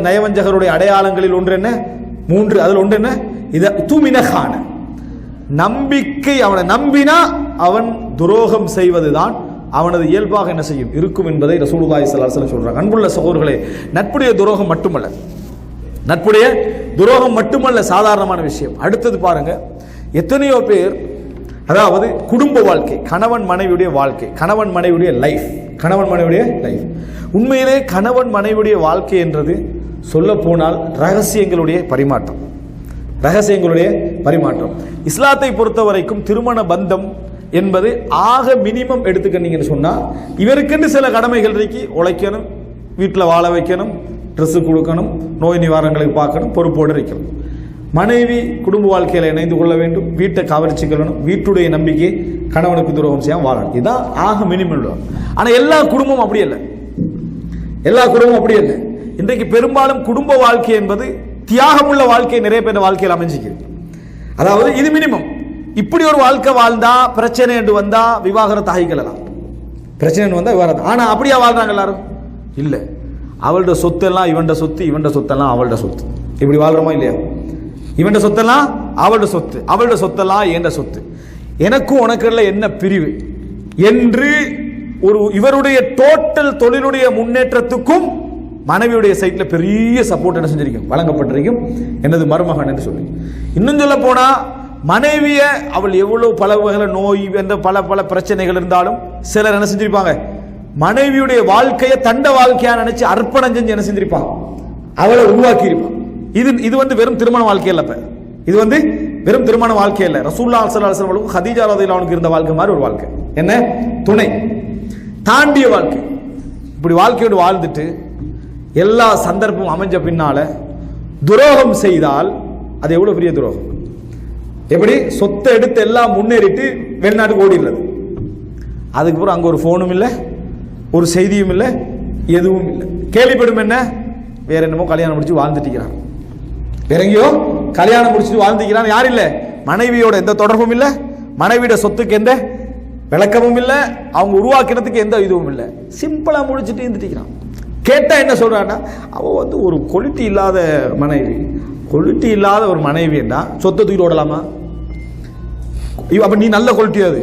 நயவஞ்சகருடைய அடையாளங்களில் ஒன்று என்ன, 3. அதில் ஒன்று என்ன, இத துமினகான, நம்பிக்கை, அவனை நம்பினா அவன் துரோகம் செய்வதுதான் அவனது இயல்பாக என்ன செய்யும் இருக்கும் என்பதை ரசூலுல்லாஹி ஸல்லல்லாஹு அலைஹி வஸல்லம் சொல்றாங்க. அன்புள்ள சகோதரர்களே, நட்புடைய துரோகம் மட்டுமல்ல, சாதாரணமான விஷயம். அடுத்தது பாருங்க, எத்தனையோ பேர், அதாவது குடும்ப வாழ்க்கை, கணவன் மனைவியுடைய வாழ்க்கை, கணவன் மனைவியுடைய லைஃப், உண்மையிலே கணவன் மனைவியுடைய வாழ்க்கை என்றது சொல்ல போனால் ரகசியங்களுடைய பரிமாற்றம். இஸ்லாத்தை பொறுத்த வரைக்கும் திருமண பந்தம் என்பது ஆக மினிமம் எடுத்துக்கிட்டீங்கன்னு சொன்னால், இவருக்குன்னு சில கடமைகள் இருக்கு. உழைக்கணும், வீட்டில் வாழ வைக்கணும், ட்ரெஸ்ஸு கொடுக்கணும், நோய் நிவாரணங்களுக்கு பார்க்கணும், பொறுப்போடு இருக்கணும். மனைவி குடும்ப வாழ்க்கையில் இணைந்து கொள்ள வேண்டும், வீட்டை கவனிச்சுக்கணும், வீட்டுடைய நம்பிக்கை கணவனுக்கு துரோகம் செய்யாமல் வாழணும். இதுதான் ஆக மினிமம். ஆனால் எல்லா குடும்பமும் அப்படி இல்லை. எல்லா குடும்பமும் அப்படி இல்லை. இன்றைக்கு பெரும்பாலும் குடும்ப வாழ்க்கை என்பது தியாகமுள்ள வாழ்க்கை நிறைய பேர் வாழ்க்கையில் அமைஞ்சிக்கிறது. அதாவது இது மினிமம். இப்படி ஒரு வாழ்க்கை வாழ்ந்தா பிரச்சனை என்று வந்தா விவாகரத்து ஆகிக்கலாம். பிரச்சனை வந்தா விவாகரத்து. ஆனா அப்படியா வாழ்றாங்க எல்லாரும்? இல்லை. அவளோட சொத்தெல்லாம் இவன்ட சொத்து, இவன்ட சொத்தெல்லாம் அவளோட சொத்து. இப்படி வாழ்றோமா இல்லையா? இவன்ட சொத்தெல்லாம் அவளோட சொத்து, அவளோட சொத்தெல்லாம் என்ற சொத்து. எனக்கும் உனக்குள்ள என்ன பிரிவு என்று ஒரு இவருடைய டோட்டல் தொழிலுடைய முன்னேற்றத்துக்கும் மனைவியுடைய சைட்ல பெரிய சப்போர்ட் என்ன செஞ்சிருக்கும், வழங்கப்பட்டிருக்கும். எனது மருமகன் என்று சொல்லி. இன்னும் சொல்ல போனா மனைவிய அவள் எவ்வளவு பல வகையில நோய் என்ற பல பல பிரச்சனைகள் இருந்தாலும் சிலர் என்ன செஞ்சிருப்பாங்க, மனைவியுடைய வாழ்க்கையை தண்ட வாழ்க்கையா நினைச்சு அர்ப்பணம் செஞ்சு என்ன செஞ்சிருப்பாங்க, அவளை உருவாக்கி இருப்பான். இது வந்து வெறும் திருமண வாழ்க்கை இல்ல. இது வந்து வெறும் திருமண வாழ்க்கை இல்ல. ரசூலுல்லாஹி ஸல்லல்லாஹு அலைஹி வஸல்லம் ஹதீஜா ரலியல்லாஹு அன்ஹா இருந்த வாழ்க்கை மாதிரி ஒரு வாழ்க்கை. என்ன துணை தாண்டிய வாழ்க்கை. இப்படி வாழ்க்கையோடு வாழ்ந்துட்டு எல்லா சந்தர்ப்பமும் அமைஞ்ச பின்னால துரோகம் செய்தால் அது எவ்வளவு பெரிய துரோகம். எப்படி சொத்தை எடுத்து எல்லாம் முன்னேறிட்டு வெளிநாட்டுக்கு ஓடிடுறது. அதுக்கப்புறம் அங்க ஒரு போனும் இல்லை, ஒரு செய்தியும் இல்லை, எதுவும் இல்லை. கேள்விப்படும் என்ன, வேற என்னமோ கல்யாணம் முடிச்சு வாழ்ந்துட்டிருக்கிறான், வேற எங்கேயோ கல்யாணம் முடிச்சுட்டு வாழ்ந்துக்கிறான். யார் இல்லை, மனைவியோட எந்த தொடர்பும் இல்லை, மனைவியோட சொத்துக்கு எந்த விளக்கமும் இல்லை, அவங்க உருவாக்கினதுக்கு எந்த இதுவும் இல்லை. சிம்பிளா முடிச்சுட்டு இருந்துட்டிருக்கிறான். கேட்டா என்ன சொல்றான்னா, அவ வந்து ஒரு குவாலிட்டி இல்லாத மனைவி. குவாலிட்டி இல்லாத ஒரு மனைவி என்றா சொத்தை தூக்கிட்டு ஓடலாமா? அப்ப நீ நல்ல குவாலிட்டி. அது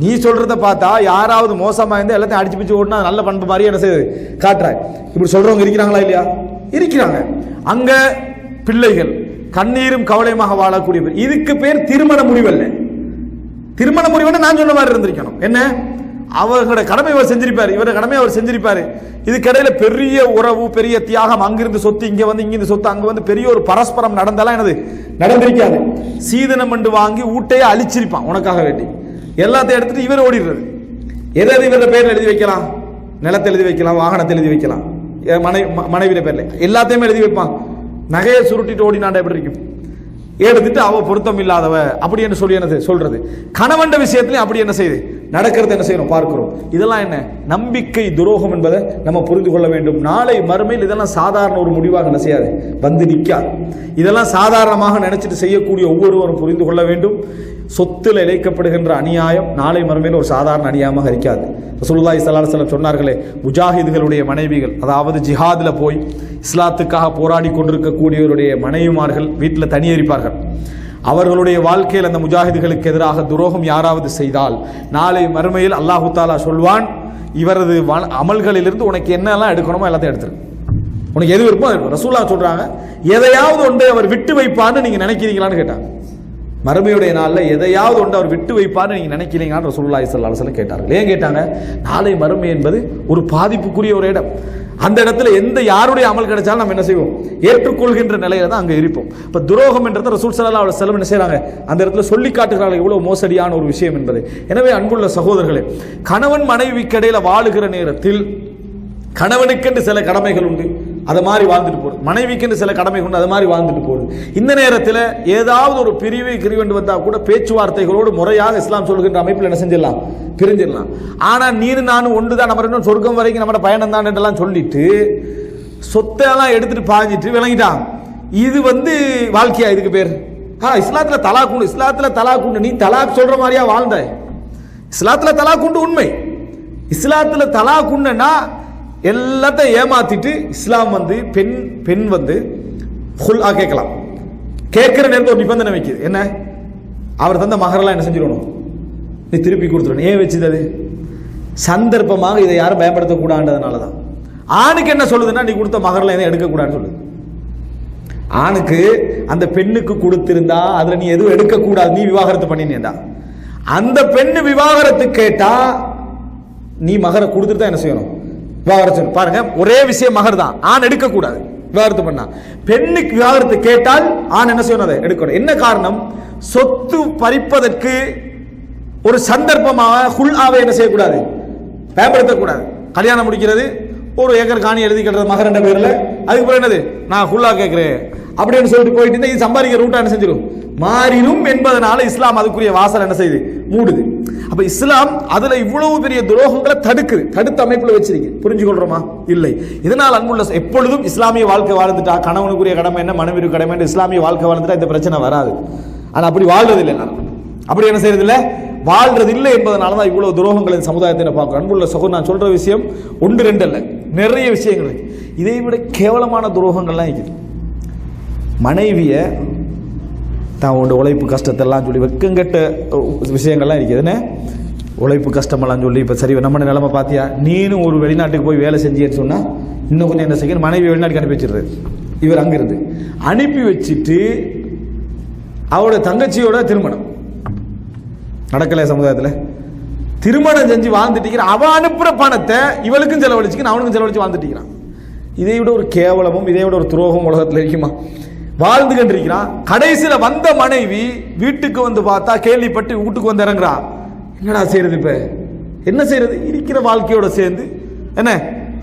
நீ சொல்றத பார்த்தா யாராவது மோசமா இருந்தா எல்லாத்தையும் அடிச்சு பிச்சு ஓடினா நல்ல பண்பு மாதிரி என்ன செய்யுது காட்டுறாய். இப்படி சொல்றவங்க இருக்கிறாங்களா இல்லையா? இருக்கிறாங்க. அங்க பிள்ளைகள் கண்ணீரும் கவலையுமாக வாழக்கூடிய பேர். இதுக்கு பேர் திருமண முடிவல்ல. திருமண முடிவுன்னு நான் சொன்ன மாதிரி இருந்திருக்கணும். என்ன, அவர்களோட கடமை அவர் செஞ்சிருப்பாரு, இவரோட கடமை அவர் செஞ்சிருப்பாரு. இதுக்கிடையில பெரிய உறவு, பெரிய தியாகம், அங்கிருந்து சொத்து இங்க வந்து, இங்கிருந்து சொத்து அங்க வந்து, பெரிய ஒரு பரஸ்பரம் நடந்தாலும் என்னது நடந்திருக்காது. சீதனம் என்று வாங்கி ஊட்டையே அழிச்சிருப்பான் உனக்காக வேண்டி. எல்லாத்தையும் எடுத்துட்டு இவர் ஓடிடுறது. எதாவது இவரோட பேர்ல எழுதி வைக்கலாம், நிலத்தை எழுதி வைக்கலாம், வாகனத்தை எழுதி வைக்கலாம், மனைவியோட பேர்ல எல்லாத்தையுமே எழுதி வைப்பான். நகையை சுருட்டிட்டு ஓடினாண்டா எப்படி இருக்கும்? எடுத்துட்டு அவ பொருத்தம் இல்லாதவ அப்படி என்ன சொல்லி என்ன சொல்றது. கணவன் விஷயத்திலையும் அப்படி என்ன செய்யுது நடக்கிறது என்ன செய்யணும் பார்க்கிறோம். இதெல்லாம் என்ன நம்பிக்கை துரோகம் என்பதை நம்ம புரிந்து கொள்ள வேண்டும். நாளை மறுமையில் இதெல்லாம் சாதாரண ஒரு முடிவாக என்ன செய்யாது, வந்து நிற்காது. இதெல்லாம் சாதாரணமாக நினைச்சிட்டு செய்யக்கூடிய ஒவ்வொருவரும் புரிந்து கொள்ள வேண்டும். சொத்துல இழைக்கப்படுகின்ற அநியாயம் நாளை மறுமையில் ஒரு சாதாரண அநியாயமாக இருக்காது. ரசூலுல்லாஹி ஸல்லல்லாஹு அலைஹி வஸல்லம் சொன்னார்களே, முஜாஹிதுகளுடைய மனைவிகள், அதாவது ஜிஹாதுல போய் இஸ்லாத்துக்காக போராடி கொண்டிருக்கக்கூடியவருடைய மனைவிமார்கள் வீட்டில் தனியேறிப்பார்கள். அவர்களுடைய வாழ்க்கையில் அந்த முஜாஹிதுகளுக்கு எதிராக துரோகம் யாராவது செய்தால் நாளை மறுமையில் அல்லாஹு தாலா சொல்வான், இவரது அமல்களிலிருந்து உனக்கு என்னெல்லாம் எடுக்கணுமோ எல்லாத்தையும் எடுத்துரு, உனக்கு எது விருப்பம் இருக்கும். ரசூலுல்லாஹ் சொல்றாங்க, எதையாவது ஒன்றை அவர் விட்டு வைப்பான்னு நீங்க நினைக்கிறீங்களான்னு கேட்டாங்க. மறுமையுடைய நாளில் எதையாவது ஒன்று அவர் விட்டு வைப்பான்னு நீங்க நினைக்கிறீங்கன்னு ரசூலுல்லாஹி ஸல்லல்லாஹு அலைஹி வஸல்லம் கேட்டார்கள். ஏன் கேட்டாங்க, நாளை மறுமை என்பது ஒரு பாதிப்புக்குரிய ஒரு இடம். அந்த இடத்துல எந்த யாருடைய அமல் கிடைச்சாலும் நம்ம என்ன செய்வோம், ஏற்றுக்கொள்கின்ற நிலையில தான் அங்க இருப்போம். இப்ப துரோகம் என்றது ரசூல் ஸல்லல்லாஹு அலைஹி வஸல்லம் என்ன செய்றாங்க, அந்த இடத்துல சொல்லி காட்டுகிறார்கள் எவ்வளவு மோசடியான ஒரு விஷயம் என்பது. எனவே அன்புள்ள சகோதரர்களே, கணவன் மனைவிக்கு இடையில வாழுகிற நேரத்தில் கணவனுக்கென்று சில கடமைகள் உண்டு, அதை மாதிரி வாழ்ந்துட்டு போகுது. மனைவிக்கு சில கடமை கொண்டு அதை மாதிரி வாழ்ந்துட்டு போகுது. இந்த நேரத்தில் ஏதாவது ஒரு கிரிவெண்டு வந்தால் கூட பேச்சுவார்த்தைகளோடு முறையாக இஸ்லாம் சொல்கின்ற அமைப்பில் என்ன செஞ்சிடலாம், பிரிஞ்சிடலாம். ஆனால் நீர் நானும் ஒன்று தான், நம்ம ரெண்டும் சொர்க்கம் வரைக்கும் நம்ம பயணம் தான் என்றெல்லாம் சொல்லிட்டு சொத்தையெல்லாம் எடுத்துட்டு பாஞ்சிட்டு விளங்கிட்டான். இது வந்து வாழ்க்கையா? இதுக்கு பேர் இஸ்லாத்துல தலாக் உண்டு. இஸ்லாத்துல தலாக் உண்டு. நீ தலாக் சொல்ற மாதிரியா வாழ்ந்த? இஸ்லாத்துல தலாக் உண்டு, உண்மை. இஸ்லாத்துல தலாக் உண்டுன்னா எல்லாத்தையும் ஏமாத்திட்டு இஸ்லாம் வந்து பெண் வந்து ஹுல்லா கேட்கலாம். கேட்கிற நேரத்தில் ஒரு நிபந்தனை வைக்குது. என்ன, அவர் தந்த மகரெல்லாம் என்ன செஞ்சிடணும், நீ திருப்பி கொடுத்துடணும். ஏன் வச்சுது? அது சந்தர்ப்பமாக இதை யாரும் பயன்படுத்தக்கூடாதுனால தான். ஆணுக்கு என்ன சொல்லுதுன்னா, நீ கொடுத்த மகரெல்லாம் எதுவும் எடுக்கக்கூடாதுன்னு சொல்லுது. ஆணுக்கு அந்த பெண்ணுக்கு கொடுத்திருந்தா அதுல நீ எதுவும் எடுக்கக்கூடாது, நீ விவாகரத்து பண்ணினேடா. அந்த பெண்ணு விவாகரத்து கேட்டா நீ மகரை கொடுத்துட்டு தான் என்ன செய்யணும், விவாகரத்து. பாருங்க, ஒரே விஷயம் மகர் தான், ஆண் எடுக்கக்கூடாது விவாகரத்து பண்ணா. பெண்ணுக்கு விவாகரத்து கேட்டால் ஆண் என்ன செய்யணும், அதை எடுக்கணும். என்ன காரணம்? சொத்து பறிப்பதற்கு ஒரு சந்தர்ப்பமாக ஹுல்ஆவை என்ன செய்யக்கூடாது, பயன்படுத்தக்கூடாது. கல்யாணம் முடிக்கிறது, ஒரு ஏக்கர் காணி எழுதி கட்டுறது மகர் என்ற பேர்ல, அதுக்கு பிறகு என்னது நான் ஹுல்லா கேட்கிறேன் அப்படின்னு சொல்லிட்டு போயிட்டு இருந்தா இது சம்பாதிக்க ரூட்டா என்ன செஞ்சிடும், மாறிடும் என்பதனால இஸ்லாம் அதுக்குரிய வாசல் என்ன செய்யுது, மூடுது. அப்ப இஸ்லாம் அதுல இவ்வளவு பெரிய துரோகங்களை தடுக்குது, தடுத்த அமைப்புல வச்சிருக்கு. புரிஞ்சுக்கொள்றோமா? இல்லை. இதனால் அன்புள்ள எப்பொழுதும் இஸ்லாமிய வாழ்க்கை வாழ்ந்துட்டா, கணவனுக்குரிய கடமை என்ன, மனைவிக்கு கடமை என்ன, இஸ்லாமிய வாழ்க்கை வாழ்ந்துட்டா இந்த பிரச்சனை வராது. ஆனா அப்படி வாழ்றது இல்லை, அப்படி என்ன செய்யறது இல்லை, வாழ்றது இல்லை என்பதனாலதான் இவ்வளவு துரோகங்களை சமுதாயத்தை பார்க்கிறோம். அன்புள்ள சகோதரர், நான் சொல்ற விஷயம் ஒன்று ரெண்டு அல்ல, நிறைய விஷயங்கள். இதை விட கேவலமான துரோகங்கள்லாம் இருக்குது. மனைவிய தான் உழைப்பு கஷ்டத்தெல்லாம் சொல்லி வெக்கங்கட்ட விஷயங்கள்லாம் இருக்குதுன்னு, உழைப்பு கஷ்டமெல்லாம் சொல்லி இப்போ சரி நம்ம நிலைமை பார்த்தியா, நீனும் ஒரு வெளிநாட்டுக்கு போய் வேலை செஞ்சேன்னு சொன்னால் இன்னும் கொஞ்சம் என்ன செய்யணும், மனைவி வெளிநாட்டுக்கு அனுப்பி வச்சிடுறது. இவர் அங்கிருந்து அனுப்பி வச்சுட்டு அவரோட தங்கச்சியோட திருமணம் நடக்கல சமுதாயத்தில், திருமணம் செஞ்சு வாழ்ந்துட்டு அவன் அனுப்புற பணத்தை இவளுக்கும் செலவழிச்சுக்கு அவனுக்கும் செலவழிச்சு வாழ்ந்துட்டு. இதை விட ஒரு கேவலமும் இதை விட ஒரு துரோகம் உலகத்தில் இருக்குமா? வாழ்ந்து கண்டிருக்கிறான். கடைசியில் வந்த மனைவி வீட்டுக்கு வந்து பார்த்தா கேள்விப்பட்டு வீட்டுக்கு வந்து இறங்குறா. என்னடா செய்யறது, இப்ப என்ன செய்யறது, இருக்கிற வாழ்க்கையோட சேர்ந்து என்ன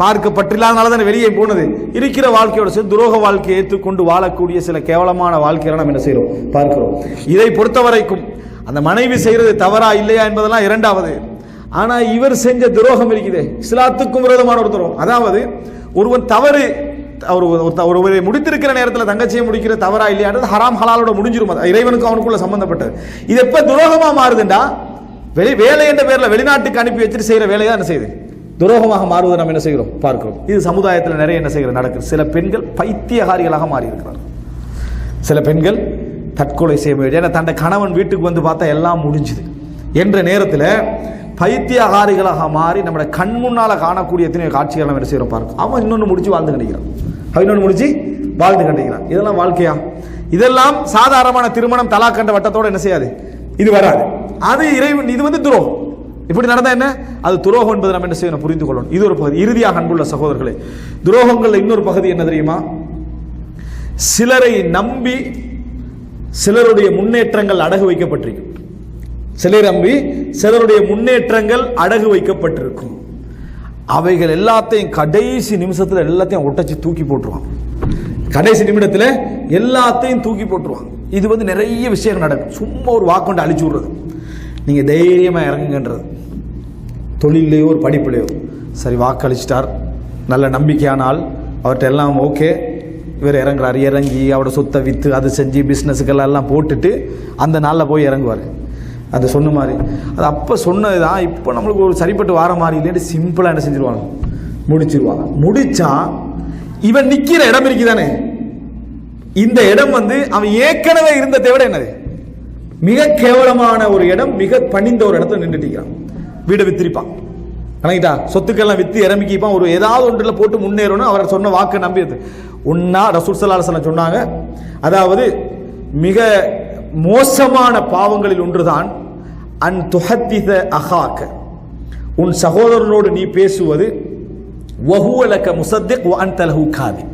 பார்க்கப்பட்டில்லாதனால தானே வெளியே போனது, இருக்கிற வாழ்க்கையோட சேர்ந்து துரோக வாழ்க்கையை ஏற்றுக்கொண்டு வாழக்கூடிய சில கேவலமான வாழ்க்கையை நம்ம என்ன செய்யறோம் பார்க்கிறோம். இதை பொறுத்த வரைக்கும் அந்த மனைவி செய்யறது தவறா இல்லையா என்பதெல்லாம் இரண்டாவது. ஆனா இவர் செஞ்ச துரோகம் இருக்குது, இஸ்லாத்துக்கும் விரோதமான ஒரு துரோகம். அதாவது ஒருவன் தவறு ஒருவரை முடித்திருக்கிற நேரத்தில் தங்கச்சியை முடிக்கிற தவறா இல்லையான்றது ஹராம் ஹலாலோட முடிஞ்சிரும். இறைவனுக்கு அவனுக்குள்ள சம்பந்தப்பட்டது. இது எப்ப துரோகமா மாறுதுண்டா, வேலை என்ற பேர்ல வெளிநாட்டுக்கு அனுப்பி வச்சுட்டு செய்யற வேலையா என்ன செய்யுது, துரோகமாக மாறுவதை நம்ம என்ன செய்கிறோம் பார்க்கிறோம். இது சமுதாயத்தில் நிறைய என்ன செய்கிறது நடக்குது. சில பெண்கள் பைத்தியகாரிகளாக மாறி இருக்கிறார். சில பெண்கள் தற்கொலை செய்ய முடியாது, ஏன்னா தன்னை கணவன் வீட்டுக்கு வந்து பார்த்தா எல்லாம் முடிஞ்சுது என்ற நேரத்தில் பைத்தியகாரிகளாக மாறி நம்மளோட கண் முன்னால காணக்கூடிய எத்தனை காட்சிகள் நம்ம என்ன செய்யறோம் பார்க்கும். அவன் இன்னொன்று முடிச்சு வாழ்ந்து கண்டிக்கிறான், அவன் இன்னொன்று முடிச்சு வாழ்ந்து கண்டிக்கிறான். இதெல்லாம் வாழ்க்கையா? இதெல்லாம் சாதாரணமான திருமணம் தலா கண்ட வட்டத்தோடு என்ன செய்யாது, இது வராது. அது இறைவன், இது வந்து துரோகம். இப்படி நடந்தா என்ன, அது துரோகம் என்பதை நம்ம என்ன செய்யணும், புரிந்து கொள்ளணும். இது ஒரு பகுதி. இறுதியாக அன்புள்ள சகோதரர்களே, துரோகங்கள் இன்னொரு பகுதி என்ன தெரியுமா? சிலரை நம்பி சிலருடைய முன்னேற்றங்கள் அடகு வைக்கப்பட்டிருக்கும். சிலரை நம்பி சிலருடைய முன்னேற்றங்கள் அடகு வைக்கப்பட்டிருக்கும். அவைகள் எல்லாத்தையும் கடைசி நிமிஷத்துல எல்லாத்தையும் ஒட்டச்சு தூக்கி போட்டுருவான். கடைசி நிமிடத்தில் எல்லாத்தையும் தூக்கி போட்டுருவாங்க. இது வந்து நிறைய விஷயங்கள் நடக்கும். சும்மா ஒரு வாக்கொண்டு அழிச்சு விடுறது, நீங்க தைரியமா இறங்குங்கன்றது. தொழிலையோ ஒரு படிப்புலையோ சரி வாக்களிச்சிட்டார், நல்ல நம்பிக்கையானால் அவர்கிட்ட எல்லாம் ஓகே, இவர் இறங்குறாரு. இறங்கி அவரோட சொத்தை விற்று அதை செஞ்சு பிஸ்னஸுக்கெல்லாம் போட்டுட்டு அந்த நாளில் போய் இறங்குவார். அது சொன்ன மாதிரி அது அப்போ சொன்னது தான் இப்போ நம்மளுக்கு ஒரு சரிப்பட்டு வார மாதிரி இல்லைன்னு சிம்பிளாக என்ன செஞ்சிருவாங்க, முடிச்சிருவாங்க. முடிச்சா இவன் நிற்கிற இடம் இருக்குதானே, இந்த இடம் வந்து அவன் ஏற்கனவே இருந்ததை விட என்னது மிக கேவலமான ஒரு இடம், மிக பணிந்த ஒரு இடத்துல நின்றுட்டிருக்கிறான். வீடை வித்திருப்பான், கணக்கிட்டா சொத்துக்கெல்லாம் வித்து இறமிக்கிப்பான். ஒரு ஏதாவது ஒன்றில் போட்டு முன்னேறணும். அவர் சொன்ன வாக்கை நம்பியது உன்னா ரசூல் ஸல்லல்லாஹு அலைஹி வஸல்லம் சொன்னாங்க. அதாவது மிக மோசமான பாவங்களில் ஒன்றுதான் அன் துஹத்திஸ அஹாக, உன் சகோதரனோடு நீ பேசுவது, வஹுவ லக முஸத்திக் வ அன்த லஹு காதிப்,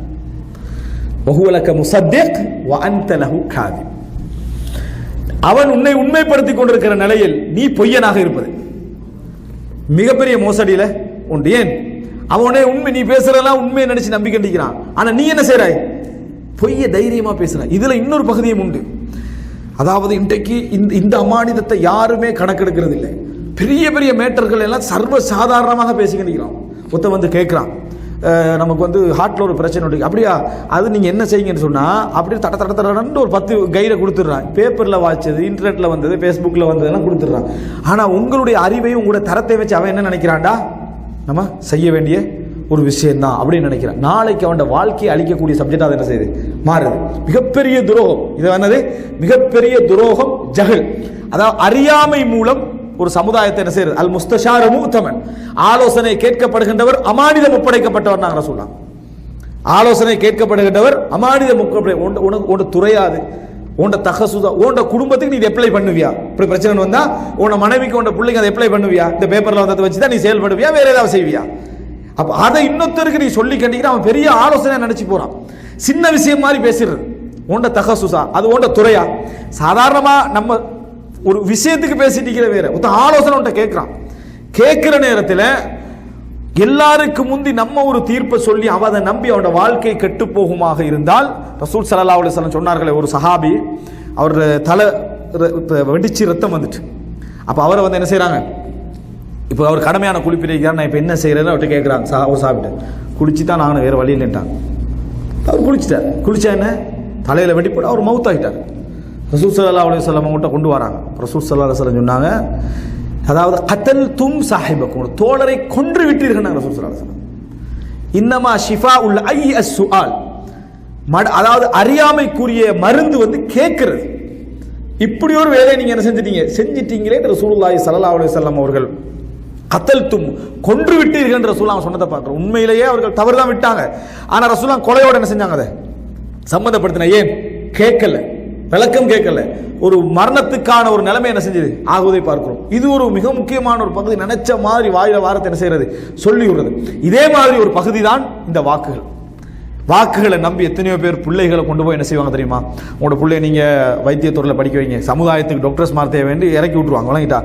வஹுவ லக முஸத்திக் வ அன்த லஹு காதிப். அவன் உன்னை உண்மைப்படுத்திக் கொண்டிருக்கிற நிலையில் நீ பொய்யனாக இருப்பது மிகப்பெரிய மோசடியில உண்டு. ஏன் அவனே உண்மை, நீ பேசுறதெல்லாம் உண்மையை நினைச்சு நம்பி கண்டிக்கிறான். ஆனா நீ என்ன செய்றாய், பொய்ய தைரியமா பேசுற. இதுல இன்னொரு பகுதியும் உண்டு. அதாவது இன்றைக்கு இந்த அமானிதத்தை யாருமே கணக்கெடுக்கிறது இல்லை. பெரிய பெரிய மேட்டர்கள் எல்லாம் சர்வ சாதாரணமாக பேசிக்கிட்டு ஒருத்த வந்து கேட்குறான், நமக்கு வந்து ஹார்ட்ல ஒரு பிரச்சனை உண்டு, அப்படியா அது நீங்க என்ன செய்யுங்கன்னு சொன்னா அப்படியே தட்ட தட்ட தடன்னு ஒரு 10 கையில கொடுத்துட்றான். பேப்பர்ல வாய்ச்சது, இன்டர்நெட்ல வந்தது, ஃபேஸ்புக்ல வந்ததெல்லாம் கொடுத்துட்றான். ஆனா உங்களுடைய அறிவையும் உங்களோட தரத்தை வச்சு அவன் என்ன நினைக்கிறான்டா, நம்ம செய்ய வேண்டிய ஒரு விஷயம் தான் அப்படின்னு நினைக்கிறான். நாளைக்கு அவனோட வாழ்க்கையை அழிக்கக்கூடிய சப்ஜெக்ட் அதை என்ன செய்யுது, மாறுது. மிகப்பெரிய துரோகம் இது. என்னது மிகப்பெரிய துரோகம்? ஜஹல். அதாவது அறியாமை மூலம் ஒரு சமுதாயத்தை என்ன செய்யறது. அல் முஸ்தஷாரு முஅ்தமன், ஆலோசனை கேட்கப்படுகின்றவர் அமானிதம் ஒப்படைக்கப்பட்டவர். நாங்கள் சொல்லலாம், ஆலோசனை கேட்கப்படுகின்றவர் அமானிதம் உனக்கு துறையாது, உண்ட தகசுதா உண்ட குடும்பத்துக்கு நீ இதை அப்ளை பண்ணுவியா? இப்படி பிரச்சனை வந்தா உன்ன மனைவிக்கு உண்ட பிள்ளைங்க அதை அப்ளை பண்ணுவியா? இந்த பேப்பர்ல வந்ததை வச்சுதான் நீ செயல்படுவியா, வேற ஏதாவது செய்வியா? அப்ப அதை இன்னொருத்தருக்கு நீ சொல்லி கண்டிக்கிற அவன் பெரிய ஆலோசனை நினைச்சு போறான். சின்ன விஷயம் மாதிரி பேசுறது. உண்ட தகசுசா, அது உண்ட துறையா? சாதாரணமா நம்ம ஒரு விஷயத்துக்கு பேசிட்டு வேற ஒருத்தன் ஆலோசனை உன்ட்ட கேட்கிறான். கேட்கிற நேரத்தில் எல்லாருக்கும் முந்தி நம்ம ஒரு தீர்ப்பை சொல்லி அவனை நம்பி அவனோட வாழ்க்கை கெட்டு போகுமாக இருந்தால், ரசூல் ஸல்லல்லாஹு அலைஹி வஸல்லம் சொன்னார்களே, ஒரு சஹாபி அவர் தலை வெடிச்சு ரத்தம் வந்துட்டு, அப்போ அவரை வந்து என்ன செய்கிறாங்க, இப்போ அவர் கடமையான குளிப்பிடிக்கிறார், நான் இப்போ என்ன செய்கிறேன்னு அவர்கிட்ட கேட்குறாங்க. ஒரு சாப்பிட்டு குளிச்சு தான் நானும் வேறு வழி இல்லைன்ட்டாங்க. அவர் குளிச்சிட்டார். குளிச்சா என்ன, தலையில் வெடிப்பட அவர் மவுத்தாகிட்டார். ரசூல் ஸல்லல்லாஹு அலைஹி வஸல்லம் அவங்கள்ட்ட கொண்டு வராங்க. ரசூல் ஸல்லல்லாஹு அலைஹி வஸல்லம் சொன்னாங்க, அதாவது கத்தல் தும் சாஹிபக்கும், தோழரை கொன்று விட்டீர்கள். ரசூல் ஸல்லல்லாஹு அலைஹி வஸல்லம் இன்னமா ஷிஃபா உல் ஐ அஸ்ஸுஆல், அதாவது அறியாமைக்குரிய மருந்து வந்து கேட்கிறது. இப்படி ஒரு வேலையை நீங்க என்ன செஞ்சிட்டீங்களே ரசூலுல்லாஹி ஸல்லல்லாஹு அலைஹி வஸல்லம் அவர்கள் கத்தல் தும் கொன்று விட்டீர்கள் என்று ரசூலுல்லாஹ் சொன்னதை பார்க்கிறோம். உண்மையிலேயே அவர்கள் தவறு தான் விட்டாங்க. ஆனா ரசூலுல்லாஹ் கொலையோட என்ன செஞ்சாங்க, அதை சம்பந்தப்படுத்தின, ஏன் கேட்கல, விளக்கம் கேட்கல, ஒரு மரணத்துக்கான ஒரு நிலைமை என்ன செஞ்சது ஆகுவதை பார்க்கிறோம். இது ஒரு மிக முக்கியமான ஒரு பகுதி. நினைச்ச மாதிரி வாயில வாரத்தை என்ன செய்யறது, சொல்லி விடுறது. இதே மாதிரி ஒரு பகுதி தான் இந்த வாக்குகள். வாக்குகளை நம்பி எத்தனையோ பேர் பிள்ளைகளை கொண்டு போய் என்ன செய்வாங்க தெரியுமா, உங்களோட பிள்ளைய நீங்க வைத்தியத்துறையில் படிக்க வைங்க, சமுதாயத்துக்கு டாக்டர்ஸ் மார்த்தே வேண்டி இறக்கி விட்டுருவாங்க. வழங்கிட்டா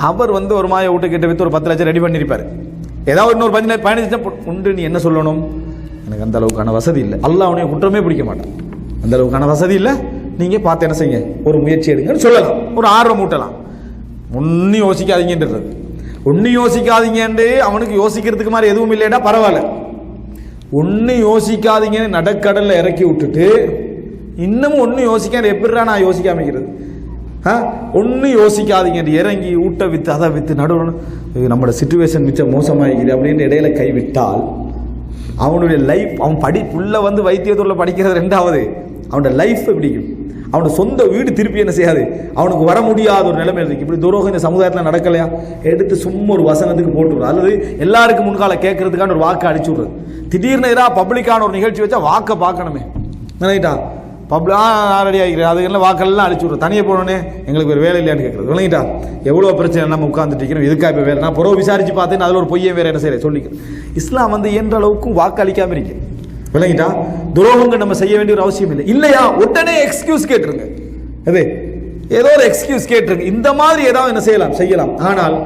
அவர் வந்து ஒரு மாய வீட்டை கிட்ட வித்து ஒரு 10 லட்சம் ரெடி பண்ணிருப்பாரு. ஏதாவது இன்னொரு 15 உண்டு. நீ என்ன சொல்லணும், எனக்கு அந்த அளவுக்கான வசதி இல்லை, அல்லாஹ் உன்னை குற்றமே பிடிக்க மாட்டான், அந்த அளவுக்கான வசதி இல்லை, நீங்க பார்த்து என்ன செய்யுங்க, ஒரு முயற்சி எடுங்கன்னு சொல்லலாம், ஒரு ஆர்வம் ஊட்டலாம். ஒன்னும் யோசிக்காதீங்கன்றது, ஒன்னும் யோசிக்காதீங்கன்னு அவனுக்கு யோசிக்கிறதுக்கு மாதிரி எதுவும் இல்லைன்னா பரவாயில்ல. ஒன்னும் யோசிக்காதீங்கன்னு நடுக்கடல்ல இறக்கி விட்டுட்டு இன்னமும் ஒன்னும் யோசிக்காத எப்படிடா நான் யோசிக்காமிக்கிறது, ஒன்னும் யோசிக்காதீங்க இறங்கி ஊட்ட வித்து அதை வித்து நடுவு நம்மளோட சிச்சுவேஷன் மிச்சம் மோசமாகிக்குது அப்படின்னு இடையில கைவிட்டால் அவனுடைய லைஃப், அவன் புள்ள வந்து வைத்தியத்துறையில் படிக்கிறது ரெண்டாவது, அவனோட லைஃப் பிடிக்கும், அவனோட சொந்த வீடு திருப்பி என்ன செய்யாது, அவனுக்கு வர முடியாத ஒரு நிலைமை இருக்கு. இப்படி துரோகம் இந்த சமுதாயத்தில் நடக்கலையா, எடுத்து சும்மா ஒரு வசனத்துக்கு போட்டுவிடுறது, அல்லது எல்லாருக்கும் முன்கால கேட்கறதுக்கான ஒரு வாக்கை அடிச்சு விடுறது. திடீர்னு ஏதாவது பப்ளிக்கான ஒரு நிகழ்ச்சி வச்சா வாக்கை பார்க்கணுமே, நினைட்டா ரெடி ஆகிக்கிறேன், அதுக்கெல்லாம் வாக்கெல்லாம் அடிச்சு விடுறது. தனியாக போனோன்னே எங்களுக்கு ஒரு வேலை இல்லையான்னு கேட்குறது. விளங்கிட்டா எவ்வளோ பிரச்சனை நம்ம உட்காந்துட்டு இருக்கிறோம், இதுக்காக இப்போ வேலை நான் புறவு விசாரிச்சு பார்த்தேன்னு அதில் ஒரு பொய்யை வேற என்ன செய்யறேன் சொல்லிக்கிறேன். இஸ்லாம் வந்து என்ற அளவுக்கும் வாக்கு அளிக்காம இருக்கு. விளங்கிட்டா துரோகங்கள் நம்ம செய்ய வேண்டிய ஒரு அவசியம் இல்லை. இல்லையா உடனே எக்ஸ்கியூஸ் கேட்டுருங்க, ஏதோ ஒரு எக்ஸ்கியூஸ் கேட்டுருங்க. இந்த மாதிரி ஏதாவது என்ன செய்யலாம். ஆனால்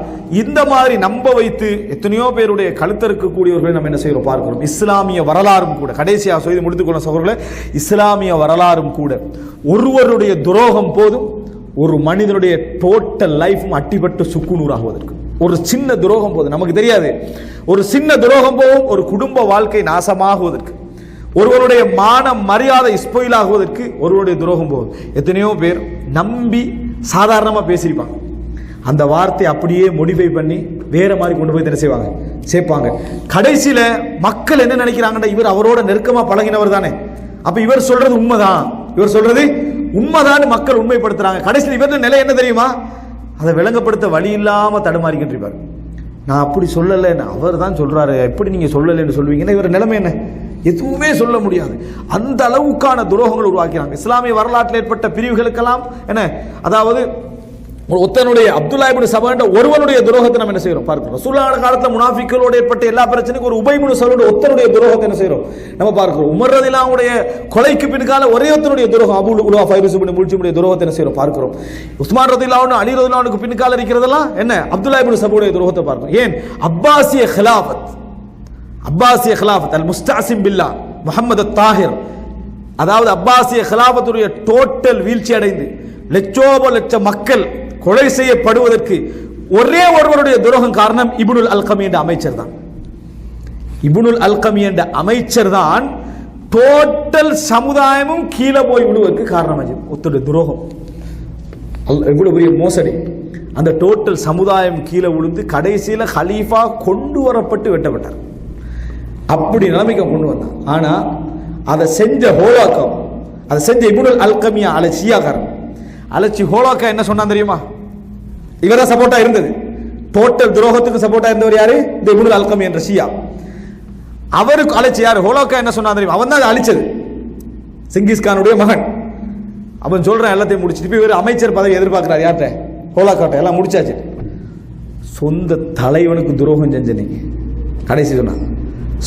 இந்த மாதிரி நம்ப வைத்து எத்தனையோ பேருடைய கழுத்தறுக்கக்கூடியவர்களை நம்ம என்ன செய்யறோம் பார்க்கிறோம். இஸ்லாமிய வரலாறும் கூட, கடைசியாக சொல்லி முடித்துக்கொள்ள சகோதரர்களே, இஸ்லாமிய வரலாறும் கூட ஒருவருடைய துரோகம் போதும் ஒரு மனிதனுடைய டோட்டல் லைஃபும் அட்டிப்பட்டு சுக்குநூறாகுவதற்கு. ஒரு சின்ன துரோகம் போதும், நமக்கு தெரியாது, ஒரு சின்ன துரோகம் போதும் ஒரு குடும்ப வாழ்க்கை நாசமாகுவதற்கு, ஒருவருடைய மான மரியாதை ஸ்பாயில் ஆகுவதற்கு ஒருவருடைய துரோகம் போகுது. எத்தனையோ பேர் நம்பி சாதாரணமாக பேசியிருப்பாங்க, அந்த வார்த்தை அப்படியே மோடிஃபை பண்ணி வேற மாதிரி கொண்டு போய் என்ன செய்வாங்க, சேர்ப்பாங்க. கடைசியில் மக்கள் என்ன நினைக்கிறாங்கன்னா, இவர் அவரோட நெருக்கமாக பழகினவர் தானே, அப்ப இவர் சொல்றது உண்மைதான், இவர் சொல்றது உண்மைதான் மக்கள் உண்மைப்படுத்துறாங்க. கடைசியில் இவருடைய நிலை என்ன தெரியுமா, அதை விளங்கப்படுத்த வழி இல்லாமல் தடுமாறிக்கிட்டு இருப்பார். நான் அப்படி சொல்லலை, அவர் தான் சொல்றாரு, எப்படி நீங்க சொல்லலைன்னு சொல்வீங்கன்னா இவர் நிலைமை என்ன, எதுவுமே சொல்ல முடியாது. அந்த அளவுக்கான துரோகங்கள் உருவாக்கிறாங்க. இஸ்லாமிய வரலாற்றில் ஏற்பட்ட பிரிவுகளுக்கெல்லாம் என்ன, அதாவது ஒருத்தனுடைய அப்துல்லா இப்னு சபா ஒருவனுடைய துரோகத்தை நம்ம என்ன செய்யறோம் பார்க்கிறோம். ரசூலுல்லாஹ் காலத்தில் முனாஃபிக்களோடு ஏற்பட்ட எல்லா பிரச்சனைக்கும் ஒரு உபை இப்னு சலூல் ஒருத்தனுடைய துரோகத்தை என்ன செய்யறோம் நம்ம பார்க்கிறோம். உமர் ரலியல்லாஹு அன்ஹுடைய கொலைக்கு பின்கால ஒரே ஒருத்தனுடைய துரோகம் அபூ லுஅலுஅ ஃபைரூஸ் இப்னு முல்ஜிமுடைய துரோகத்தை என்ன செய்யறோம் பார்க்கிறோம். உஸ்மான் ரலியல்லாஹு அன்ஹு அலி ரலியல்லாஹு அன்ஹுக்கு பின்கால இருக்கிறதெல்லாம் என்ன, அப்துல்லா இப்னு சபூடைய துரோகத்தை பார்க்கிறோம். ஏன், அப்பாசிய கிலாஃபத் அல் முஸ்தஅசிம் பில்லாஹ் முஹம்மது தாஹிர், அதாவது அப்பாசிய கிலாஃபத்துடைய டோட்டல் வீழ்ச்சி அடைந்து லட்ச மக்கள் கொலை செய்யப்படுவதற்கு ஒரே ஒருவருடைய துரோகம் காரணம் இப்னுல் அல்கமி என்ற அமைச்சர் தான். இப்னுல் அல்கமி என்ற அமைச்சர் தான் டோட்டல் சமுதாயமும் கீழே போய் விடுவதற்கு காரணமாச்சு. ஒருத்தருடைய துரோகம் இவ்வளவு பெரிய மோசடி, அந்த டோட்டல் சமுதாயம் கீழே விழுந்து கடைசியில் ஹலீஃபா கொண்டு வரப்பட்டு வெட்டப்பட்டார். அப்படி நிலைமைக்கு கொண்டு வந்தான். ஆனா அதை செஞ்ச ஹோலாக்கம், அதை செஞ்ச இப்னுல் அல்கமியா அலட்சியாக்காரன் அலட்சி ஹோலாக்கா என்ன சொன்னான் தெரியுமா, இவரா சப்போர்ட்டா இருந்தது, டோட்டல் துரோகத்துக்கு சப்போர்ட்டா இருந்தவர் யாரு, இந்த இப்னுல் அல்கமி என்ற ஷியா. அவருக்கு அழைச்சி யாரு, ஹோலாக்கா என்ன சொன்னா தெரியுமா, அவன் தான் அழிச்சது, சிங்கிஸ்கானுடைய மகன். அவன் சொல்றான் எல்லாத்தையும் முடிச்சுட்டு இவர் அமைச்சர் பதவி எதிர்பார்க்கிறார் யார்கிட்ட, ஹோலாக்காட்ட, எல்லாம் முடிச்சாச்சு. சொந்த தலைவனுக்கு துரோகம் செஞ்ச நீங்க, கடைசி சொன்னாங்க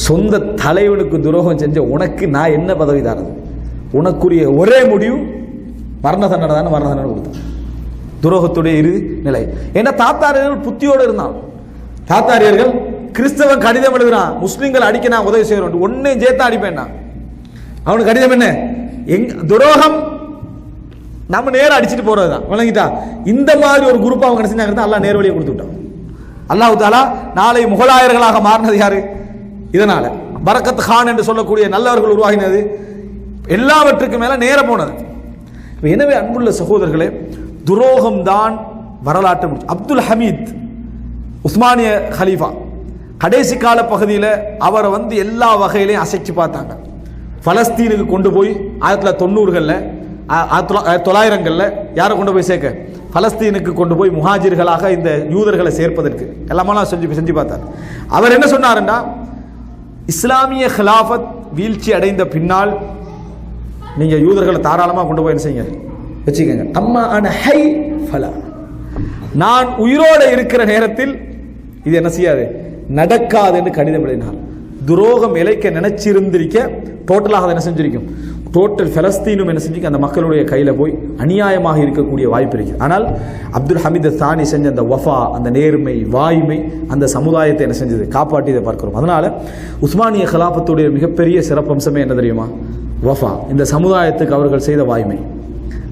சொந்த தலைவனுக்கு துரோகம் செஞ்ச உனக்கு நான் என்ன பதவி தரது, உனக்குரிய ஒரே முடிவு மரண தண்டனை தானே, மரண தண்டனை கொடுத்தான். துரோகத்துடைய இறுதி நிலை. ஏன்னா தாத்தாரியர்கள் புத்தியோடு இருந்தான். தாத்தாரியர்கள் கிறிஸ்தவன் கடிதம் எழுதுறான், முஸ்லிம்கள் அடிக்க நான் உதவி செய்யறோம், ஒன்னையும் சேர்த்து அடிப்பேன். அவனுக்கு கடிதம் என்ன? துரோகம் நம்ம நேரம் அடிச்சுட்டு போறதுதான். விளங்கிட்டா? இந்த மாதிரி ஒரு குரூப் அவங்க என்ன செஞ்சாங்க? அல்லாஹ் நேர்வழியை கொடுத்து விட்டான். அல்லாஹ் தஆலா நாளை முகலாயர்களாக மாறினது யாரு? இதனால பரக்கத் கான் என்று சொல்லக்கூடிய நல்லவர்கள் உருவாகினது எல்லாவற்றுக்கும் மேல நேர போனது. எனவே அன்புள்ள சகோதரர்களே, துரோகம் தான் வரலாற்று. அப்துல் ஹமீத் உஸ்மானிய ஹலீஃபா கடைசி கால பகுதியில் அவரை எல்லா வகையிலையும் அசைச்சு பார்த்தாங்க. பலஸ்தீனுக்கு கொண்டு போய் 1990களில் 1900களில் யாரை கொண்டு போய் சேர்க்க? பலஸ்தீனுக்கு கொண்டு போய் முஹாஜிர்களாக இந்த யூதர்களை சேர்ப்பதற்கு எல்லாமெல்லாம் செஞ்சு பார்த்தார். அவர் என்ன சொன்னார்னா, இஸ்லாமிய ஹிலாஃபத் வீழ்ச்சி அடைந்த பின்னால் நீங்க யூதர்களை தாராளமாக கொண்டு போய் என்ன செய்யுங்க, வச்சுக்கோங்க. அம்மா அன ஹை ஃபலா, நான் உயிரோடு இருக்கிற நேரத்தில் இது என்ன செய்யாது, நடக்காது என்று கடிதம் எழுதினார். துரோகம் இழைக்க நினைச்சிருந்திருக்க டோட்டலாக என்ன செஞ்சிருக்கும், டோட்டல் பலஸ்தீனும் என்ன செஞ்சு அந்த மக்களுடைய கையில் போய் அநியாயமாக இருக்கக்கூடிய வாய்ப்பு இருக்குது. ஆனால் அப்துல் ஹமீத் தானி செஞ்ச அந்த வஃபா, அந்த நேர்மை, வாய்மை அந்த சமுதாயத்தை என்ன செஞ்சது, காப்பாற்றியதை பார்க்கிறோம். அதனால உஸ்மானிய கலாபத்துடைய மிகப்பெரிய சிறப்பம்சமே என்ன தெரியுமா? வஃபா. இந்த சமுதாயத்துக்கு அவர்கள் செய்த வாய்மை.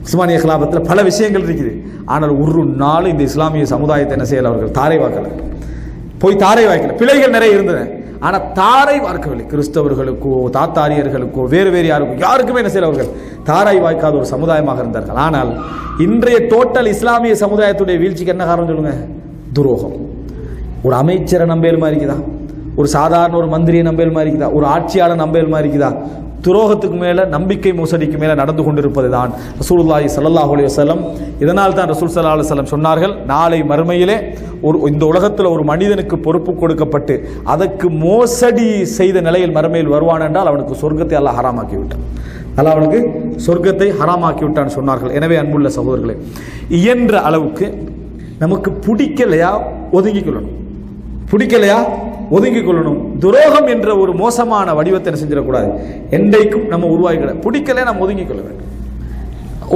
உஸ்மானிய கலாபத்தில் பல விஷயங்கள் இருக்குது. ஆனால் ஒரு நாள் இந்த இஸ்லாமிய சமுதாயத்தை என்ன செய்யல, அவர்கள் தாரை வாக்கல, போய் தாரை வாய்க்கல. பிழைகள் நிறைய இருந்தது, ஆனால் தாரை வார்க்கவில்லை. கிறிஸ்தவர்களுக்கோ தாத்தாரியர்களுக்கோ வேறு வேறு யாருக்குமே என்ன செய்யறவர்கள் தாரை வாய்க்காத ஒரு சமுதாயமாக இருந்தார்கள். ஆனால் இன்றைய டோட்டல் இஸ்லாமிய சமுதாயத்துடைய வீழ்ச்சிக்கு என்ன காரணம் சொல்லுங்க? துரோகம். ஒரு அமைச்சரை நம்பேல் மாதிரி இருக்குதா, ஒரு சாதாரண ஒரு மந்திரியை நம்பேல் மாதிரி இருக்குதா, ஒரு ஆட்சியாளர் நம்பேல் மாதிரி இருக்குதா? துரோகத்துக்கு மேலே, நம்பிக்கை மோசடிக்கு மேலே நடந்து கொண்டிருப்பது தான் ரசூலுல்லாஹி ஸல்லல்லாஹு அலைஹி வஸல்லம். இதனால் தான் ரசூல் ஸல்லல்லாஹு அலைஹி வஸல்லம் சொன்னார்கள், நாளை மறுமையிலே இந்த உலகத்தில் ஒரு மனிதனுக்கு பொறுப்பு கொடுக்கப்பட்டு அதற்கு மோசடி செய்த நிலையில் மறுமையில் வருவான் என்றால் அவனுக்கு சொர்க்கத்தை அல்லாஹ் ஹராமாக்கி விட்டான். அல்லாஹ் அவனுக்கு சொர்க்கத்தை ஹராமாக்கி விட்டான் சொன்னார்கள். எனவே அன்புள்ள சகோதரர்களே, இயன்ற அளவுக்கு நமக்கு பிடிக்கலையா ஒதுங்கிக் கொள்ளணும், பிடிக்கலையா ஒதுங்கிக் கொள்ளணும். துரோகம் என்ற ஒரு மோசமான வடிவத்தை என்ன செஞ்சிடக்கூடாது, என்றைக்கும் நம்ம உருவாக்கிட. பிடிக்கல நம்ம ஒதுங்கிக் கொள்ள வேண்டும்.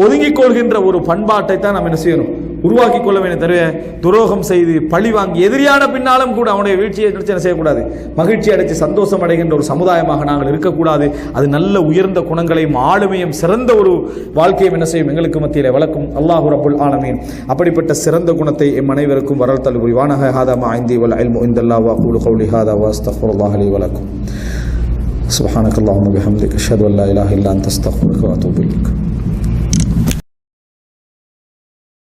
ஒதுங்கிக் கொள்கின்ற ஒரு பண்பாட்டை தான் நம்ம என்ன செய்யணும், உருவாக்கி கொள்ள வேண்டும். தவிர துரோகம் செய்து பழி வாங்கி எதிரியான பின்னாலும் கூட அவனுடைய வீழ்ச்சியை என்ன செய்யக்கூடாது, மகிழ்ச்சி அடைச்சு சந்தோஷம் அடைகின்ற ஒரு சமுதாயமாக நாங்கள் இருக்கக்கூடாது. அது நல்ல உயர்ந்த குணங்களையும் ஆளுமையும் சிறந்த ஒரு வாழ்க்கையும் என்ன செய்யும், எங்களுக்கு மத்தியில் வளர்க்கும். அல்லாஹு ரப்புல் ஆலமீன் அப்படிப்பட்ட சிறந்த குணத்தை எம் அனைவருக்கும் வரல் தல் புரிவானாக. ஹாதா மா இந்தி வல் இல்மு இந்தல்லாஹ் வ அகூலு கௌலி ஹாதா வ அஸ்தக்ஃபிருல்லாஹ லி வ லக்கும். சுப்ஹானக்கல்லாஹும்ம பிஹம்திக அஷ்ஹது அன் லா இலாஹா இல்லா அன்த அஸ்தக்ஃபிருக வ அத்தூபு இலைக்.